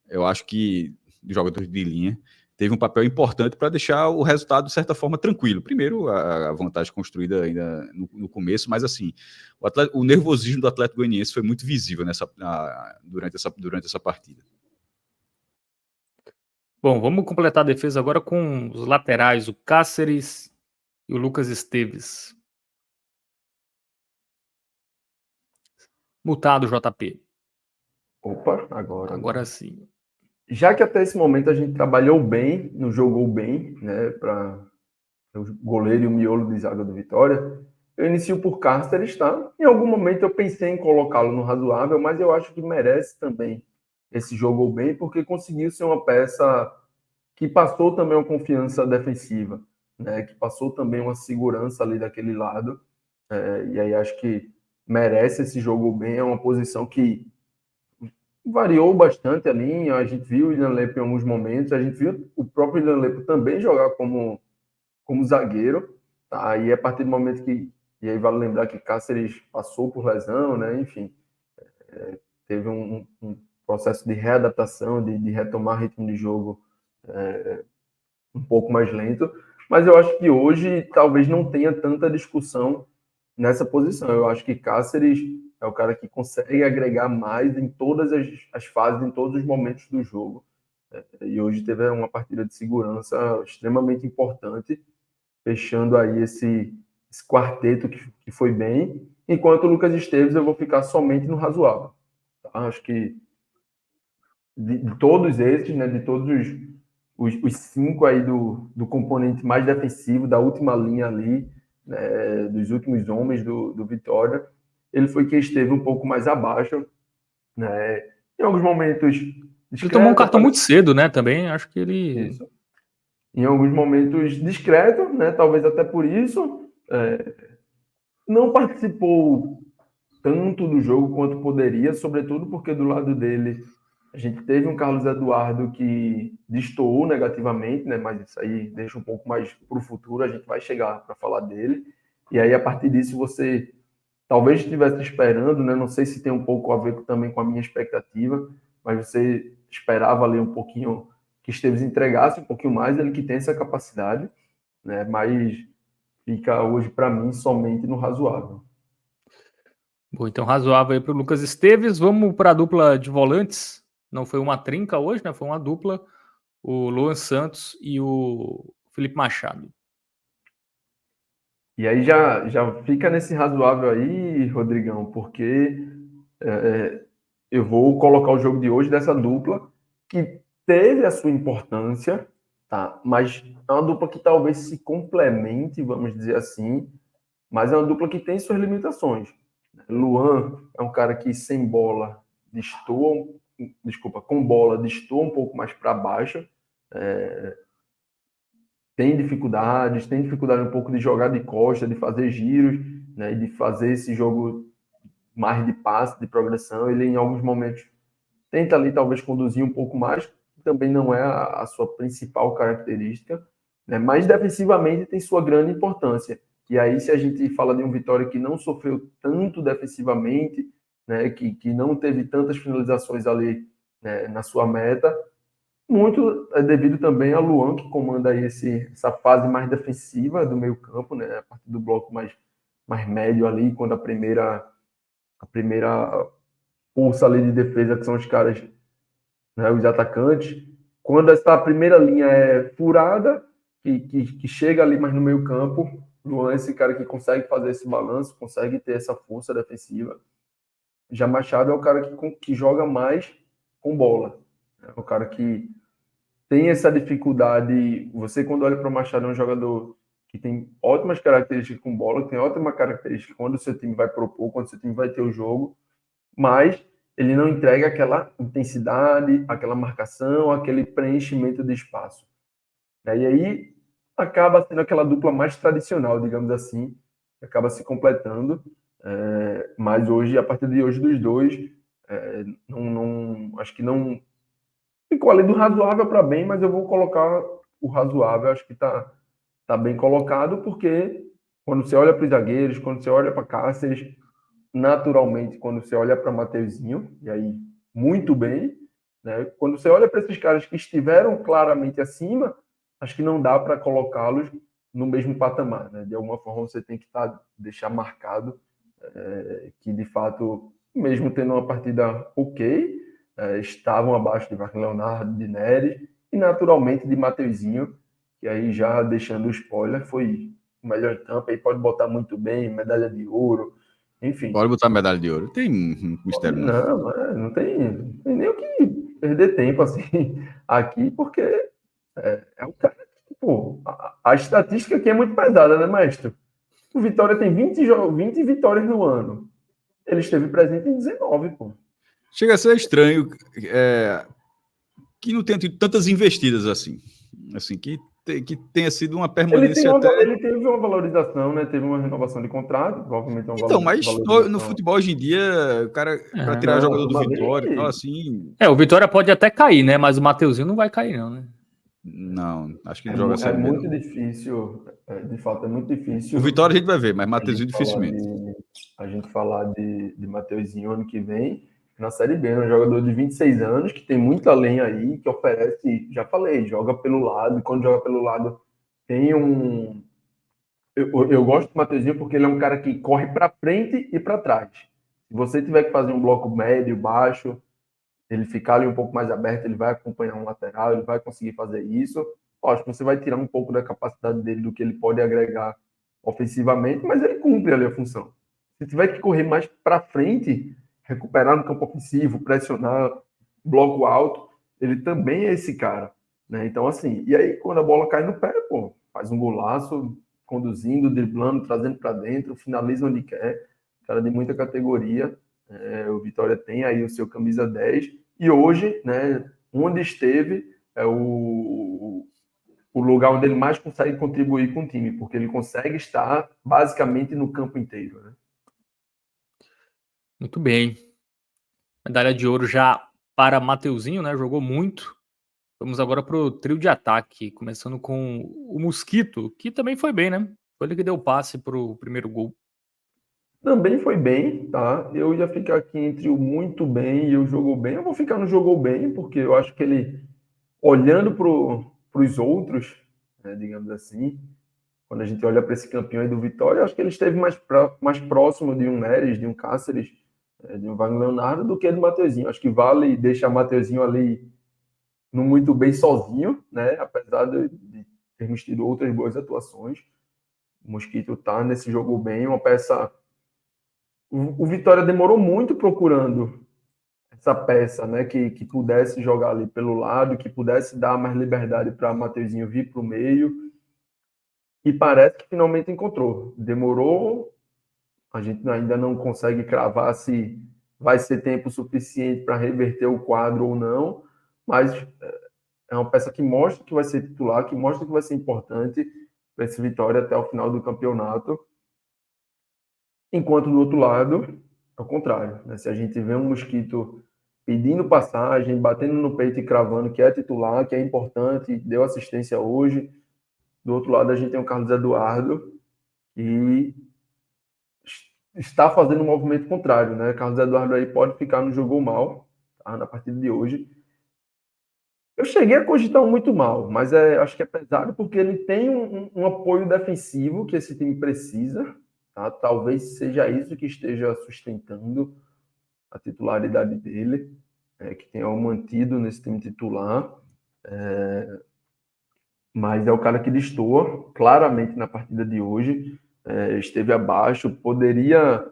eu acho que jogadores de linha teve um papel importante para deixar o resultado, de certa forma, tranquilo. Primeiro, a vantagem construída ainda no começo, mas assim, o nervosismo do Atlético Goianiense foi muito visível durante essa partida. Bom, vamos completar a defesa agora com os laterais, o Cáceres e o Lucas Esteves. Mutado, JP. Opa, agora sim. Já que até esse momento a gente trabalhou bem, nos jogou bem, né, para o goleiro e o miolo de zaga do Vitória, eu inicio por Cáceres, tá? Em algum momento eu pensei em colocá-lo no razoável, mas eu acho que merece também esse jogou bem, porque conseguiu ser uma peça que passou também uma confiança defensiva, né? Que passou também uma segurança ali daquele lado. E aí acho que merece esse jogo bem, é uma posição que variou bastante ali, a gente viu o William Lepo em alguns momentos, a gente viu o próprio William Lepo também jogar como zagueiro, tá? E a partir do momento que, e aí vale lembrar que Cáceres passou por lesão, né? Enfim, teve um processo de readaptação, de retomar ritmo de jogo um pouco mais lento, mas eu acho que hoje talvez não tenha tanta discussão nessa posição. Eu acho que Cáceres é o cara que consegue agregar mais em todas as fases, em todos os momentos do jogo. E hoje teve uma partida de segurança extremamente importante, fechando aí esse quarteto que foi bem, enquanto o Lucas Esteves eu vou ficar somente no razoável. Tá? Acho que de todos esses, né, de todos os 5 aí do componente mais defensivo, da última linha ali, né, dos últimos homens do Vitória, ele foi quem esteve um pouco mais abaixo, né? Em alguns momentos Ele tomou um cartão muito cedo, né? Também acho que ele. Isso. Em alguns momentos discreto, né? Talvez até por isso não participou tanto do jogo quanto poderia, sobretudo porque do lado dele A gente teve um Carlos Eduardo que destoou negativamente, né? Mas isso aí deixa um pouco mais para o futuro, a gente vai chegar para falar dele. E aí, a partir disso, você talvez estivesse esperando, né? Não sei se tem um pouco a ver também com a minha expectativa, mas você esperava ali um pouquinho que Esteves entregasse um pouquinho mais, ele que tem essa capacidade, né? Mas fica hoje, para mim, somente no razoável. Bom, então razoável aí para o Lucas Esteves. Vamos para a dupla de volantes. Não foi uma trinca hoje, né? Foi uma dupla. O Luan Santos e o Felipe Machado. E aí já fica nesse razoável aí, Rodrigão, porque eu vou colocar o jogo de hoje dessa dupla que teve a sua importância, tá? Mas é uma dupla que talvez se complemente, vamos dizer assim, mas é uma dupla que tem suas limitações. Luan é um cara que sem bola destoa, com bola destoa um pouco mais para baixo, tem dificuldade um pouco de jogar de costa, de fazer giros, né, e de fazer esse jogo mais de passe, de progressão. Ele em alguns momentos tenta ali talvez conduzir um pouco mais, que também não é a sua principal característica, né, mas defensivamente tem sua grande importância. E aí, se a gente fala de um Vitória que não sofreu tanto defensivamente, né, que não teve tantas finalizações ali, né, na sua meta, muito é devido também a Luan, que comanda aí essa fase mais defensiva do meio campo, né, a partir do bloco mais médio ali, quando a primeira força ali de defesa, que são os caras, né, os atacantes, quando essa primeira linha é furada, que chega ali mais no meio campo, Luan é esse cara que consegue fazer esse balanço, consegue ter essa força defensiva. Já Machado é o cara que joga mais com bola, é o cara que tem essa dificuldade. Você, quando olha para o Machado, é um jogador que tem ótimas características com bola, que tem ótima característica quando o seu time vai propor, quando o seu time vai ter o jogo, mas ele não entrega aquela intensidade, aquela marcação, aquele preenchimento de espaço. E aí acaba sendo aquela dupla mais tradicional, digamos assim, que acaba se completando. Mas hoje, a partir de hoje, dos dois, acho que não ficou ali do razoável para bem, mas eu vou colocar o razoável, acho que tá bem colocado, porque quando você olha para os zagueiros, quando você olha para Cáceres, naturalmente, quando você olha para Mateuzinho, e aí muito bem, né? Quando você olha para esses caras que estiveram claramente acima, acho que não dá para colocá-los no mesmo patamar, né? De alguma forma você tem que deixar marcado que de fato, mesmo tendo uma partida ok, estavam abaixo de Wagner Leonardo, de Nery e naturalmente de Mateuzinho, que aí já deixando o spoiler, foi o melhor em campo, aí pode botar muito bem, medalha de ouro, enfim. Pode botar medalha de ouro. Tem mistério, não. Não tem nem o que perder tempo assim aqui, porque é um cara que, pô, a estatística aqui é muito pesada, né, mestre? O Vitória tem 20 vitórias no ano. Ele esteve presente em 19, pô. Chega a ser estranho que não tenha tido tantas investidas assim. Assim, que tenha sido uma permanência Ele teve uma valorização, né? Teve uma renovação de contrato, provavelmente uma Então, mas valorização. no futebol hoje em dia, o cara, para tirar jogador do Vitória e tal, assim. O Vitória pode até cair, né? Mas o Mateuzinho não vai cair, não, né? Não, acho que não joga Série B. É muito difícil, de fato, é muito difícil. O Vitória a gente vai ver, mas Mateuzinho dificilmente. A gente falar de Mateuzinho ano que vem na Série B, um jogador de 26 anos que tem muita lenha aí, que oferece, já falei, joga pelo lado, e quando joga pelo lado tem um. Eu gosto do Mateuzinho porque ele é um cara que corre para frente e para trás. Se você tiver que fazer um bloco médio, baixo, ele ficar ali um pouco mais aberto, ele vai acompanhar um lateral, ele vai conseguir fazer isso. Lógico, você vai tirar um pouco da capacidade dele, do que ele pode agregar ofensivamente, mas ele cumpre ali a função. Se tiver que correr mais para frente, recuperar no campo ofensivo, pressionar, bloco alto, ele também é esse cara, né? Então, assim, e aí quando a bola cai no pé, pô, faz um golaço, conduzindo, driblando, trazendo para dentro, finaliza onde quer, cara de muita categoria. O Vitória tem aí o seu camisa 10 e hoje, né, onde esteve é o lugar onde ele mais consegue contribuir com o time, porque ele consegue estar basicamente no campo inteiro, né? Muito bem. Medalha de ouro já para Mateuzinho, né? Jogou muito. Vamos agora para o trio de ataque, começando com o Mosquito, que também foi bem, né? Foi ele que deu o passe para o primeiro gol. Também foi bem, tá? Eu ia ficar aqui entre o muito bem e o jogou bem. Eu vou ficar no jogou bem, porque eu acho que ele, olhando para os outros, né, digamos assim, quando a gente olha para esse campeão aí do Vitória, eu acho que ele esteve mais próximo de um Neres, de um Cáceres, de um Wagner Leonardo, do que do Mateuzinho. Acho que vale deixar o Mateuzinho ali no muito bem sozinho, né? Apesar de termos tido outras boas atuações. O Mosquito tá nesse jogo bem, uma peça. O Vitória demorou muito procurando essa peça, né? Que pudesse jogar ali pelo lado, que pudesse dar mais liberdade para Mateuzinho vir para o meio. E parece que finalmente encontrou. Demorou, a gente ainda não consegue cravar se vai ser tempo suficiente para reverter o quadro ou não, mas é uma peça que mostra que vai ser titular, que mostra que vai ser importante para esse Vitória até o final do campeonato. Enquanto do outro lado, ao contrário, né? Se a gente vê um Mosquito pedindo passagem, batendo no peito e cravando que é titular, que é importante, deu assistência hoje. Do outro lado, a gente tem o Carlos Eduardo, que está fazendo um movimento contrário, né? Carlos Eduardo aí pode ficar no jogou mal, tá? Na partida de hoje. Eu cheguei a cogitar um muito mal, mas acho que é pesado porque ele tem um apoio defensivo que esse time precisa, tá? Talvez seja isso que esteja sustentando a titularidade dele, que tenha o mantido nesse time titular. Mas é o cara que destoa claramente na partida de hoje. Esteve abaixo, poderia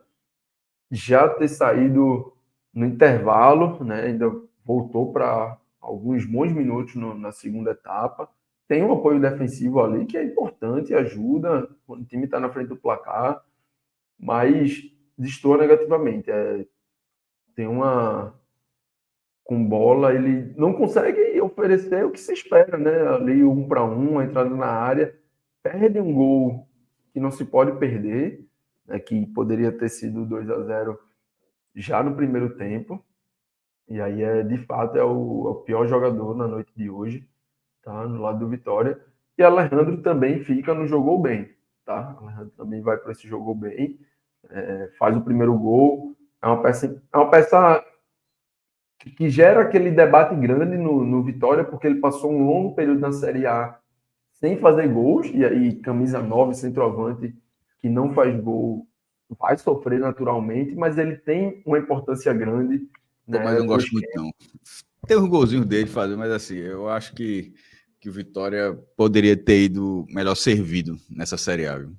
já ter saído no intervalo, né? Ainda voltou para alguns bons minutos na segunda etapa. Tem um apoio defensivo ali que é importante, ajuda quando o time está na frente do placar, mas destoa negativamente. Tem uma... Com bola, ele não consegue oferecer o que se espera, né? Ali 1-1, a entrada na área, perde um gol que não se pode perder, né? Que poderia ter sido 2-0 já no primeiro tempo. E aí, de fato, é o pior jogador na noite de hoje, tá? No lado do Vitória. E Alejandro também fica no jogou bem, tá? Alejandro também vai para esse jogou bem, faz o primeiro gol. É uma peça que gera aquele debate grande no Vitória, porque ele passou um longo período na Série A sem fazer gols, e aí camisa 9, centroavante, que não faz gol, vai sofrer naturalmente, mas ele tem uma importância grande. Pô, Né, mas eu não gosto muito, não. Tem um golzinho dele fazer, mas assim, eu acho que o Vitória poderia ter ido melhor servido nessa Série A, viu?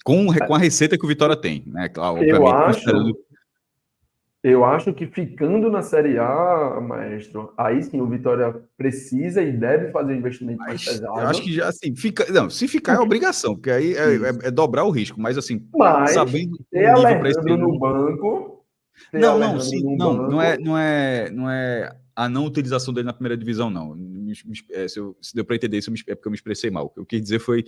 Com a receita que o Vitória tem, né? Claro, obviamente, eu acho que ficando na Série A, maestro, aí sim o Vitória precisa e deve fazer um investimento mais pesado. Eu acho que já, assim, se ficar é obrigação, porque aí é dobrar o risco, mas assim, sabendo ter Alejandro no banco... Não é a não utilização dele na primeira divisão, não. Se deu para entender isso, é porque eu me expressei mal. O que eu quis dizer foi...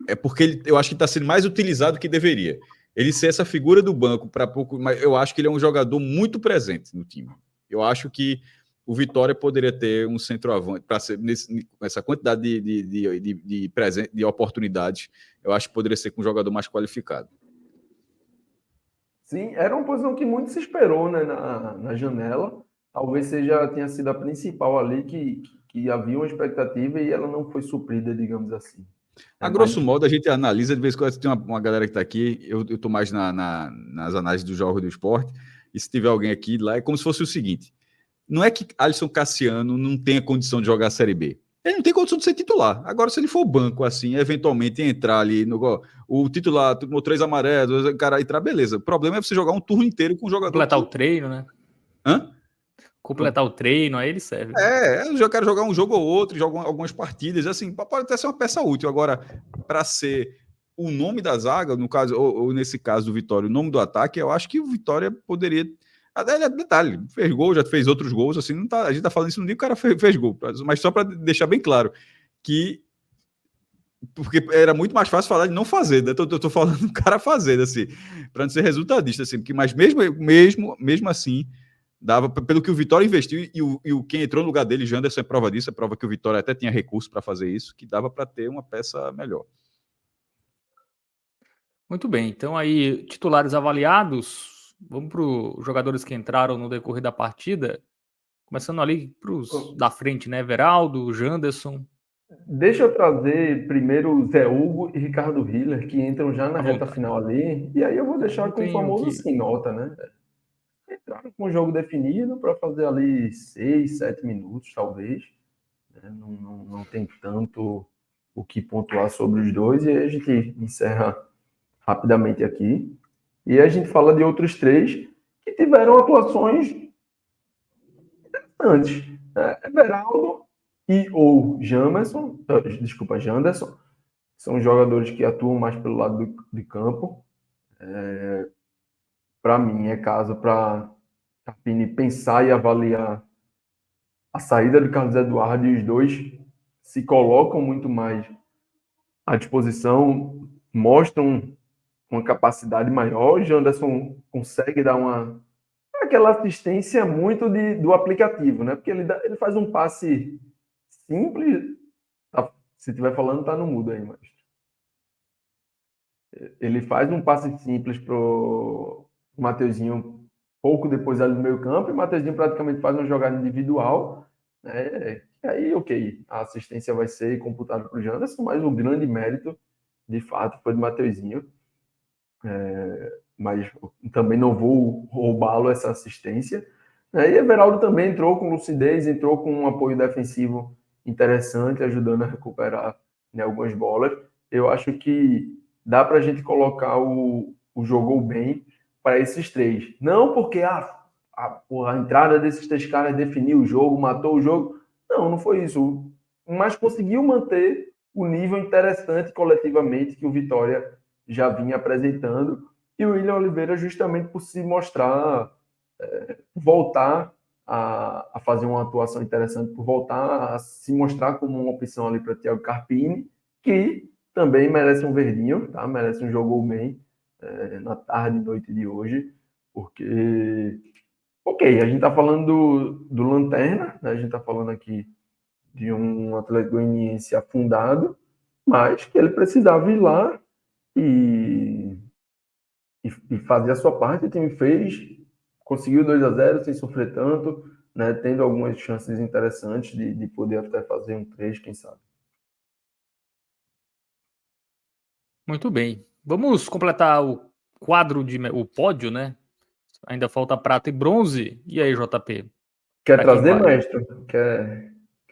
É porque eu acho que está sendo mais utilizado do que deveria. Ele ser essa figura do banco para pouco, mas eu acho que ele é um jogador muito presente no time. Eu acho que o Vitória poderia ter um centroavante para ser nessa quantidade de oportunidades. Eu acho que poderia ser com um jogador mais qualificado. Sim, era uma posição que muito se esperou, né, na janela. Talvez tenha sido a principal ali que havia uma expectativa e ela não foi suprida, digamos assim. A grosso modo, a gente analisa, de vez em quando tem uma galera que está aqui, eu estou mais nas análises do jogo do esporte, e se tiver alguém aqui, lá é como se fosse o seguinte: não é que Alisson Cassiano não tenha condição de jogar a Série B. Ele não tem condição de ser titular. Agora, se ele for banco, assim, eventualmente entrar ali, o titular, tomou 3 amarelos, o cara entrar, beleza. O problema é você jogar um turno inteiro com o jogador. Completar o treino, né? Hã? Completar o treino, aí ele serve. Eu já quero jogar um jogo ou outro, jogar algumas partidas, assim, pode até ser uma peça útil. Agora, para ser o nome da zaga, no caso, ou nesse caso do Vitória, o nome do ataque, eu acho que o Vitória poderia... Detalhe, fez gol, já fez outros gols, assim, não tá, a gente tá falando isso, não digo que o cara fez gol, mas só para deixar bem claro que porque era muito mais fácil falar de não fazer, né? Eu tô falando do cara fazer, assim, para não ser resultadista, assim, porque, mas mesmo assim, Dava, pelo que o Vitória investiu, e o quem entrou no lugar dele, Janderson, é prova disso, é prova que o Vitória até tinha recurso para fazer isso, que dava para ter uma peça melhor. Muito bem, então aí, titulares avaliados, vamos para os jogadores que entraram no decorrer da partida, começando ali para os da frente, né? Everaldo, Janderson. Deixa eu trazer primeiro Zé Hugo e Ricardo Hiller, que entram já na reta final ali, e aí eu vou deixar com o famoso sem nota, né? Entraram com o jogo definido para fazer ali 6, 7 minutos, talvez. Né? Não tem tanto o que pontuar sobre os dois, e aí a gente encerra rapidamente aqui. E a gente fala de outros 3 que tiveram atuações interessantes. Everaldo ou Janderson, são jogadores que atuam mais pelo lado de campo. Para mim, é caso para Carpini pensar e avaliar a saída do Carlos Eduardo, e os dois se colocam muito mais à disposição, mostram uma capacidade maior. O Janderson consegue dar aquela assistência muito do aplicativo, né? Porque ele faz um passe simples. Se estiver falando, tá no mudo aí, mas ele faz um passe simples pro Mateuzinho pouco depois ali no meio campo, e o Mateuzinho praticamente faz uma jogada individual, né? E aí, ok, a assistência vai ser computada para o Janderson, mas o grande mérito, de fato, foi do Mateuzinho. Mas também não vou roubá-lo essa assistência. E Everaldo também entrou com lucidez, entrou com um apoio defensivo interessante, ajudando a recuperar, né, algumas bolas. Eu acho que dá para a gente colocar o jogou bem para esses 3. Não porque a entrada desses 3 caras definiu o jogo, matou o jogo. Não foi isso. Mas conseguiu manter o nível interessante coletivamente que o Vitória já vinha apresentando. E o William Oliveira, justamente por se mostrar, voltar a fazer uma atuação interessante, por voltar a se mostrar como uma opção ali para Thiago Carpini, que também merece um verdinho, tá? Merece um jogou bem na tarde e noite de hoje, porque, ok, a gente está falando do Lanterna, né? A gente está falando aqui de um Atlético Goianiense afundado, mas que ele precisava ir lá e fazer a sua parte. O time fez, conseguiu 2-0 sem sofrer tanto, né? Tendo algumas chances interessantes de poder até fazer um 3, quem sabe. Muito bem. Vamos completar o quadro o pódio, né? Ainda falta prata e bronze. E aí, JP? Quer trazer, maestro? Quer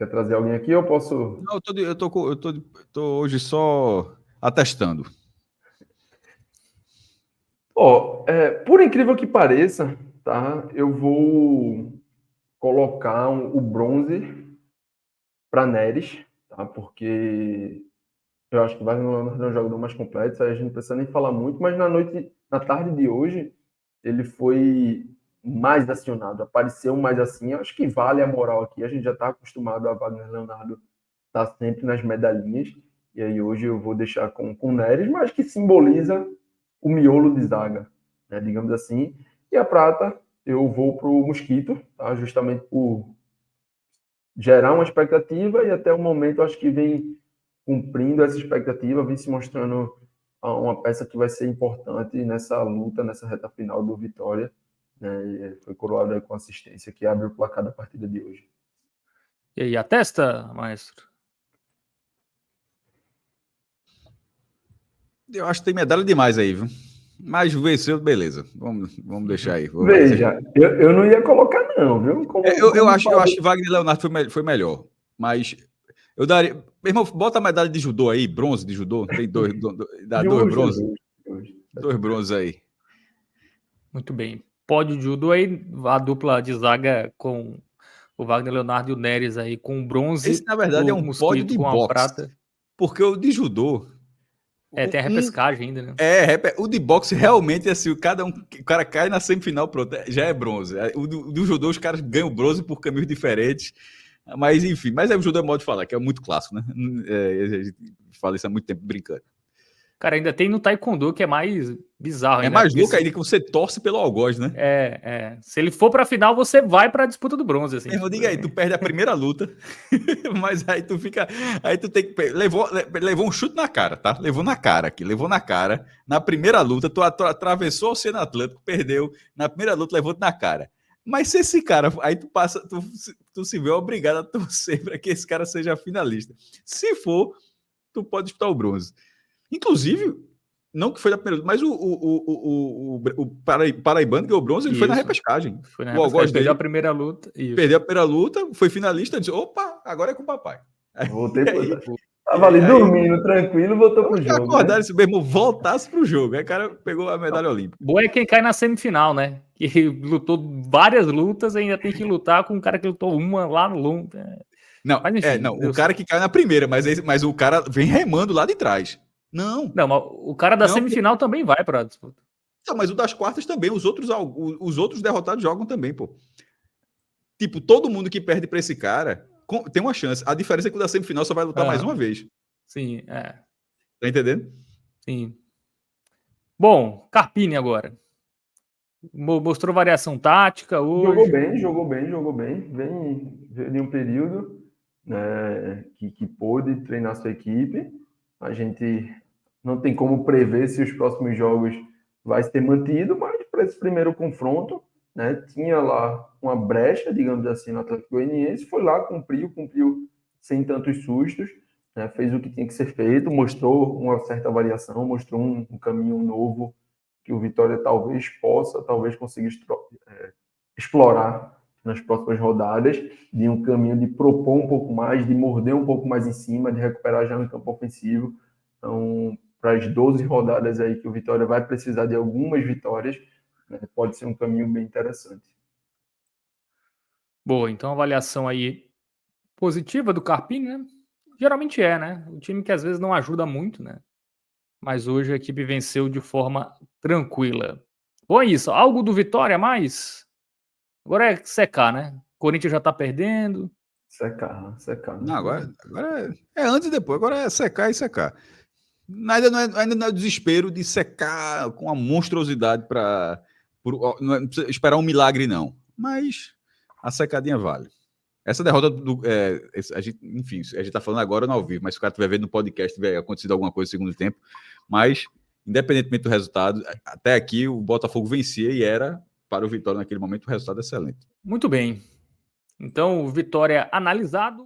trazer alguém aqui ou posso? Não, eu tô hoje só atestando. Por incrível que pareça, tá? Eu vou colocar o bronze para Neres, tá? Porque eu acho que vai no um jogador mais completo, a gente não precisa nem falar muito, mas na tarde de hoje, ele foi mais acionado, apareceu mais assim. Eu acho que vale a moral aqui. A gente já está acostumado a Wagner Leonardo estar sempre nas medalhinhas, e aí hoje eu vou deixar com o Neres, mas que simboliza o miolo de zaga, né, digamos assim. E a prata eu vou para o Mosquito, tá? Justamente por gerar uma expectativa, e até o momento acho que vem cumprindo essa expectativa, vem se mostrando uma peça que vai ser importante nessa luta, nessa reta final do Vitória, né? E foi coroado com assistência que abre o placar da partida de hoje. E aí, atesta, maestro? Eu acho que tem medalha demais aí, viu? Mas venceu, beleza. Vamos deixar aí. Veja, eu não ia colocar não, viu? Eu acho que Wagner Leonardo foi melhor, mas eu daria... Meu irmão, bota a medalha de judô aí, bronze de judô, tem dá dois bronze. Dois bronzes aí. Muito bem. Pódio de judô aí, a dupla de zaga com o Wagner Leonardo e o Neres aí com o bronze. Esse, na verdade, é um pódio de com boxe, a prata. Porque o de judô... tem a repescagem ainda, né? O de boxe realmente é assim, o cara cai na semifinal, pronto, já é bronze. O do judô, os caras ganham bronze por caminhos diferentes. Mas, enfim, o judô é modo de falar, que é muito clássico, né? A gente fala isso há muito tempo brincando. Cara, ainda tem no taekwondo que é mais bizarro. É mais louco ainda que você torce pelo algoz, né? Se ele for pra final, você vai pra disputa do bronze. Assim, Mesmo, diga aí, tu perde a primeira luta, mas aí tu fica. Aí tu tem que. Levou um chute na cara, tá? Levou na cara aqui, levou na cara. Na primeira luta, tu atravessou o Oceano Atlântico, perdeu. Na primeira luta, levou na cara. Mas se esse cara. Aí tu passa. Tu se vê obrigado a torcer para que esse cara seja finalista. Se for, tu pode disputar o bronze. Inclusive, não que foi na primeira luta, mas o Paraibano ganhou o bronze, ele foi na repescagem. Foi na repescagem, perdeu a primeira luta. Perdeu a primeira luta, foi finalista, disse, opa, agora é com o papai. Voltei tava ali dormindo, tranquilo, voltou pro jogo. Acordaram, esse mesmo voltasse pro jogo. Aí o cara pegou a medalha olímpica. Boa é quem cai na semifinal, né? Que lutou várias lutas e ainda tem que lutar com um cara que lutou uma lá no longo. Não, mas, enfim, o cara que cai na primeira, mas o cara vem remando lá de trás. Não, mas o cara da semifinal também vai para a disputa. Não, mas o das quartas também, os outros derrotados jogam também, pô. Tipo, todo mundo que perde para esse cara tem uma chance. A diferença é que o da semifinal só vai lutar mais uma vez. Sim, Tá entendendo? Sim. Bom, Carpini agora. Mostrou variação tática hoje. Jogou bem. Vem de um período, né, que pôde treinar sua equipe. A gente não tem como prever se os próximos jogos vai ser mantido, mas para esse primeiro confronto, né, tinha lá uma brecha, digamos assim, no Atlético Goianiense, foi lá, cumpriu sem tantos sustos, né, fez o que tinha que ser feito, mostrou uma certa variação, mostrou um caminho novo que o Vitória talvez consiga explorar nas próximas rodadas, de um caminho de propor um pouco mais, de morder um pouco mais em cima, de recuperar já no campo ofensivo. Então, para as 12 rodadas aí que o Vitória vai precisar de algumas vitórias, né, pode ser um caminho bem interessante. Boa, então avaliação aí positiva do Carpini, né? Geralmente né? O time que às vezes não ajuda muito, né? Mas hoje a equipe venceu de forma tranquila. Bom, é isso. Algo do Vitória a mais? Agora é secar, né? O Corinthians já tá perdendo. Secar. Não, agora é antes e depois. Agora é secar e secar. Ainda não é o desespero de secar com uma monstruosidade para não precisa esperar um milagre, não. Mas a secadinha vale. Essa derrota a gente tá falando agora no ao vivo, mas se o cara estiver vendo no podcast, tiver acontecido alguma coisa no segundo tempo. Mas, independentemente do resultado, até aqui o Botafogo vencia e era, para o Vitória naquele momento, um resultado excelente. Muito bem. Então, Vitória analisado.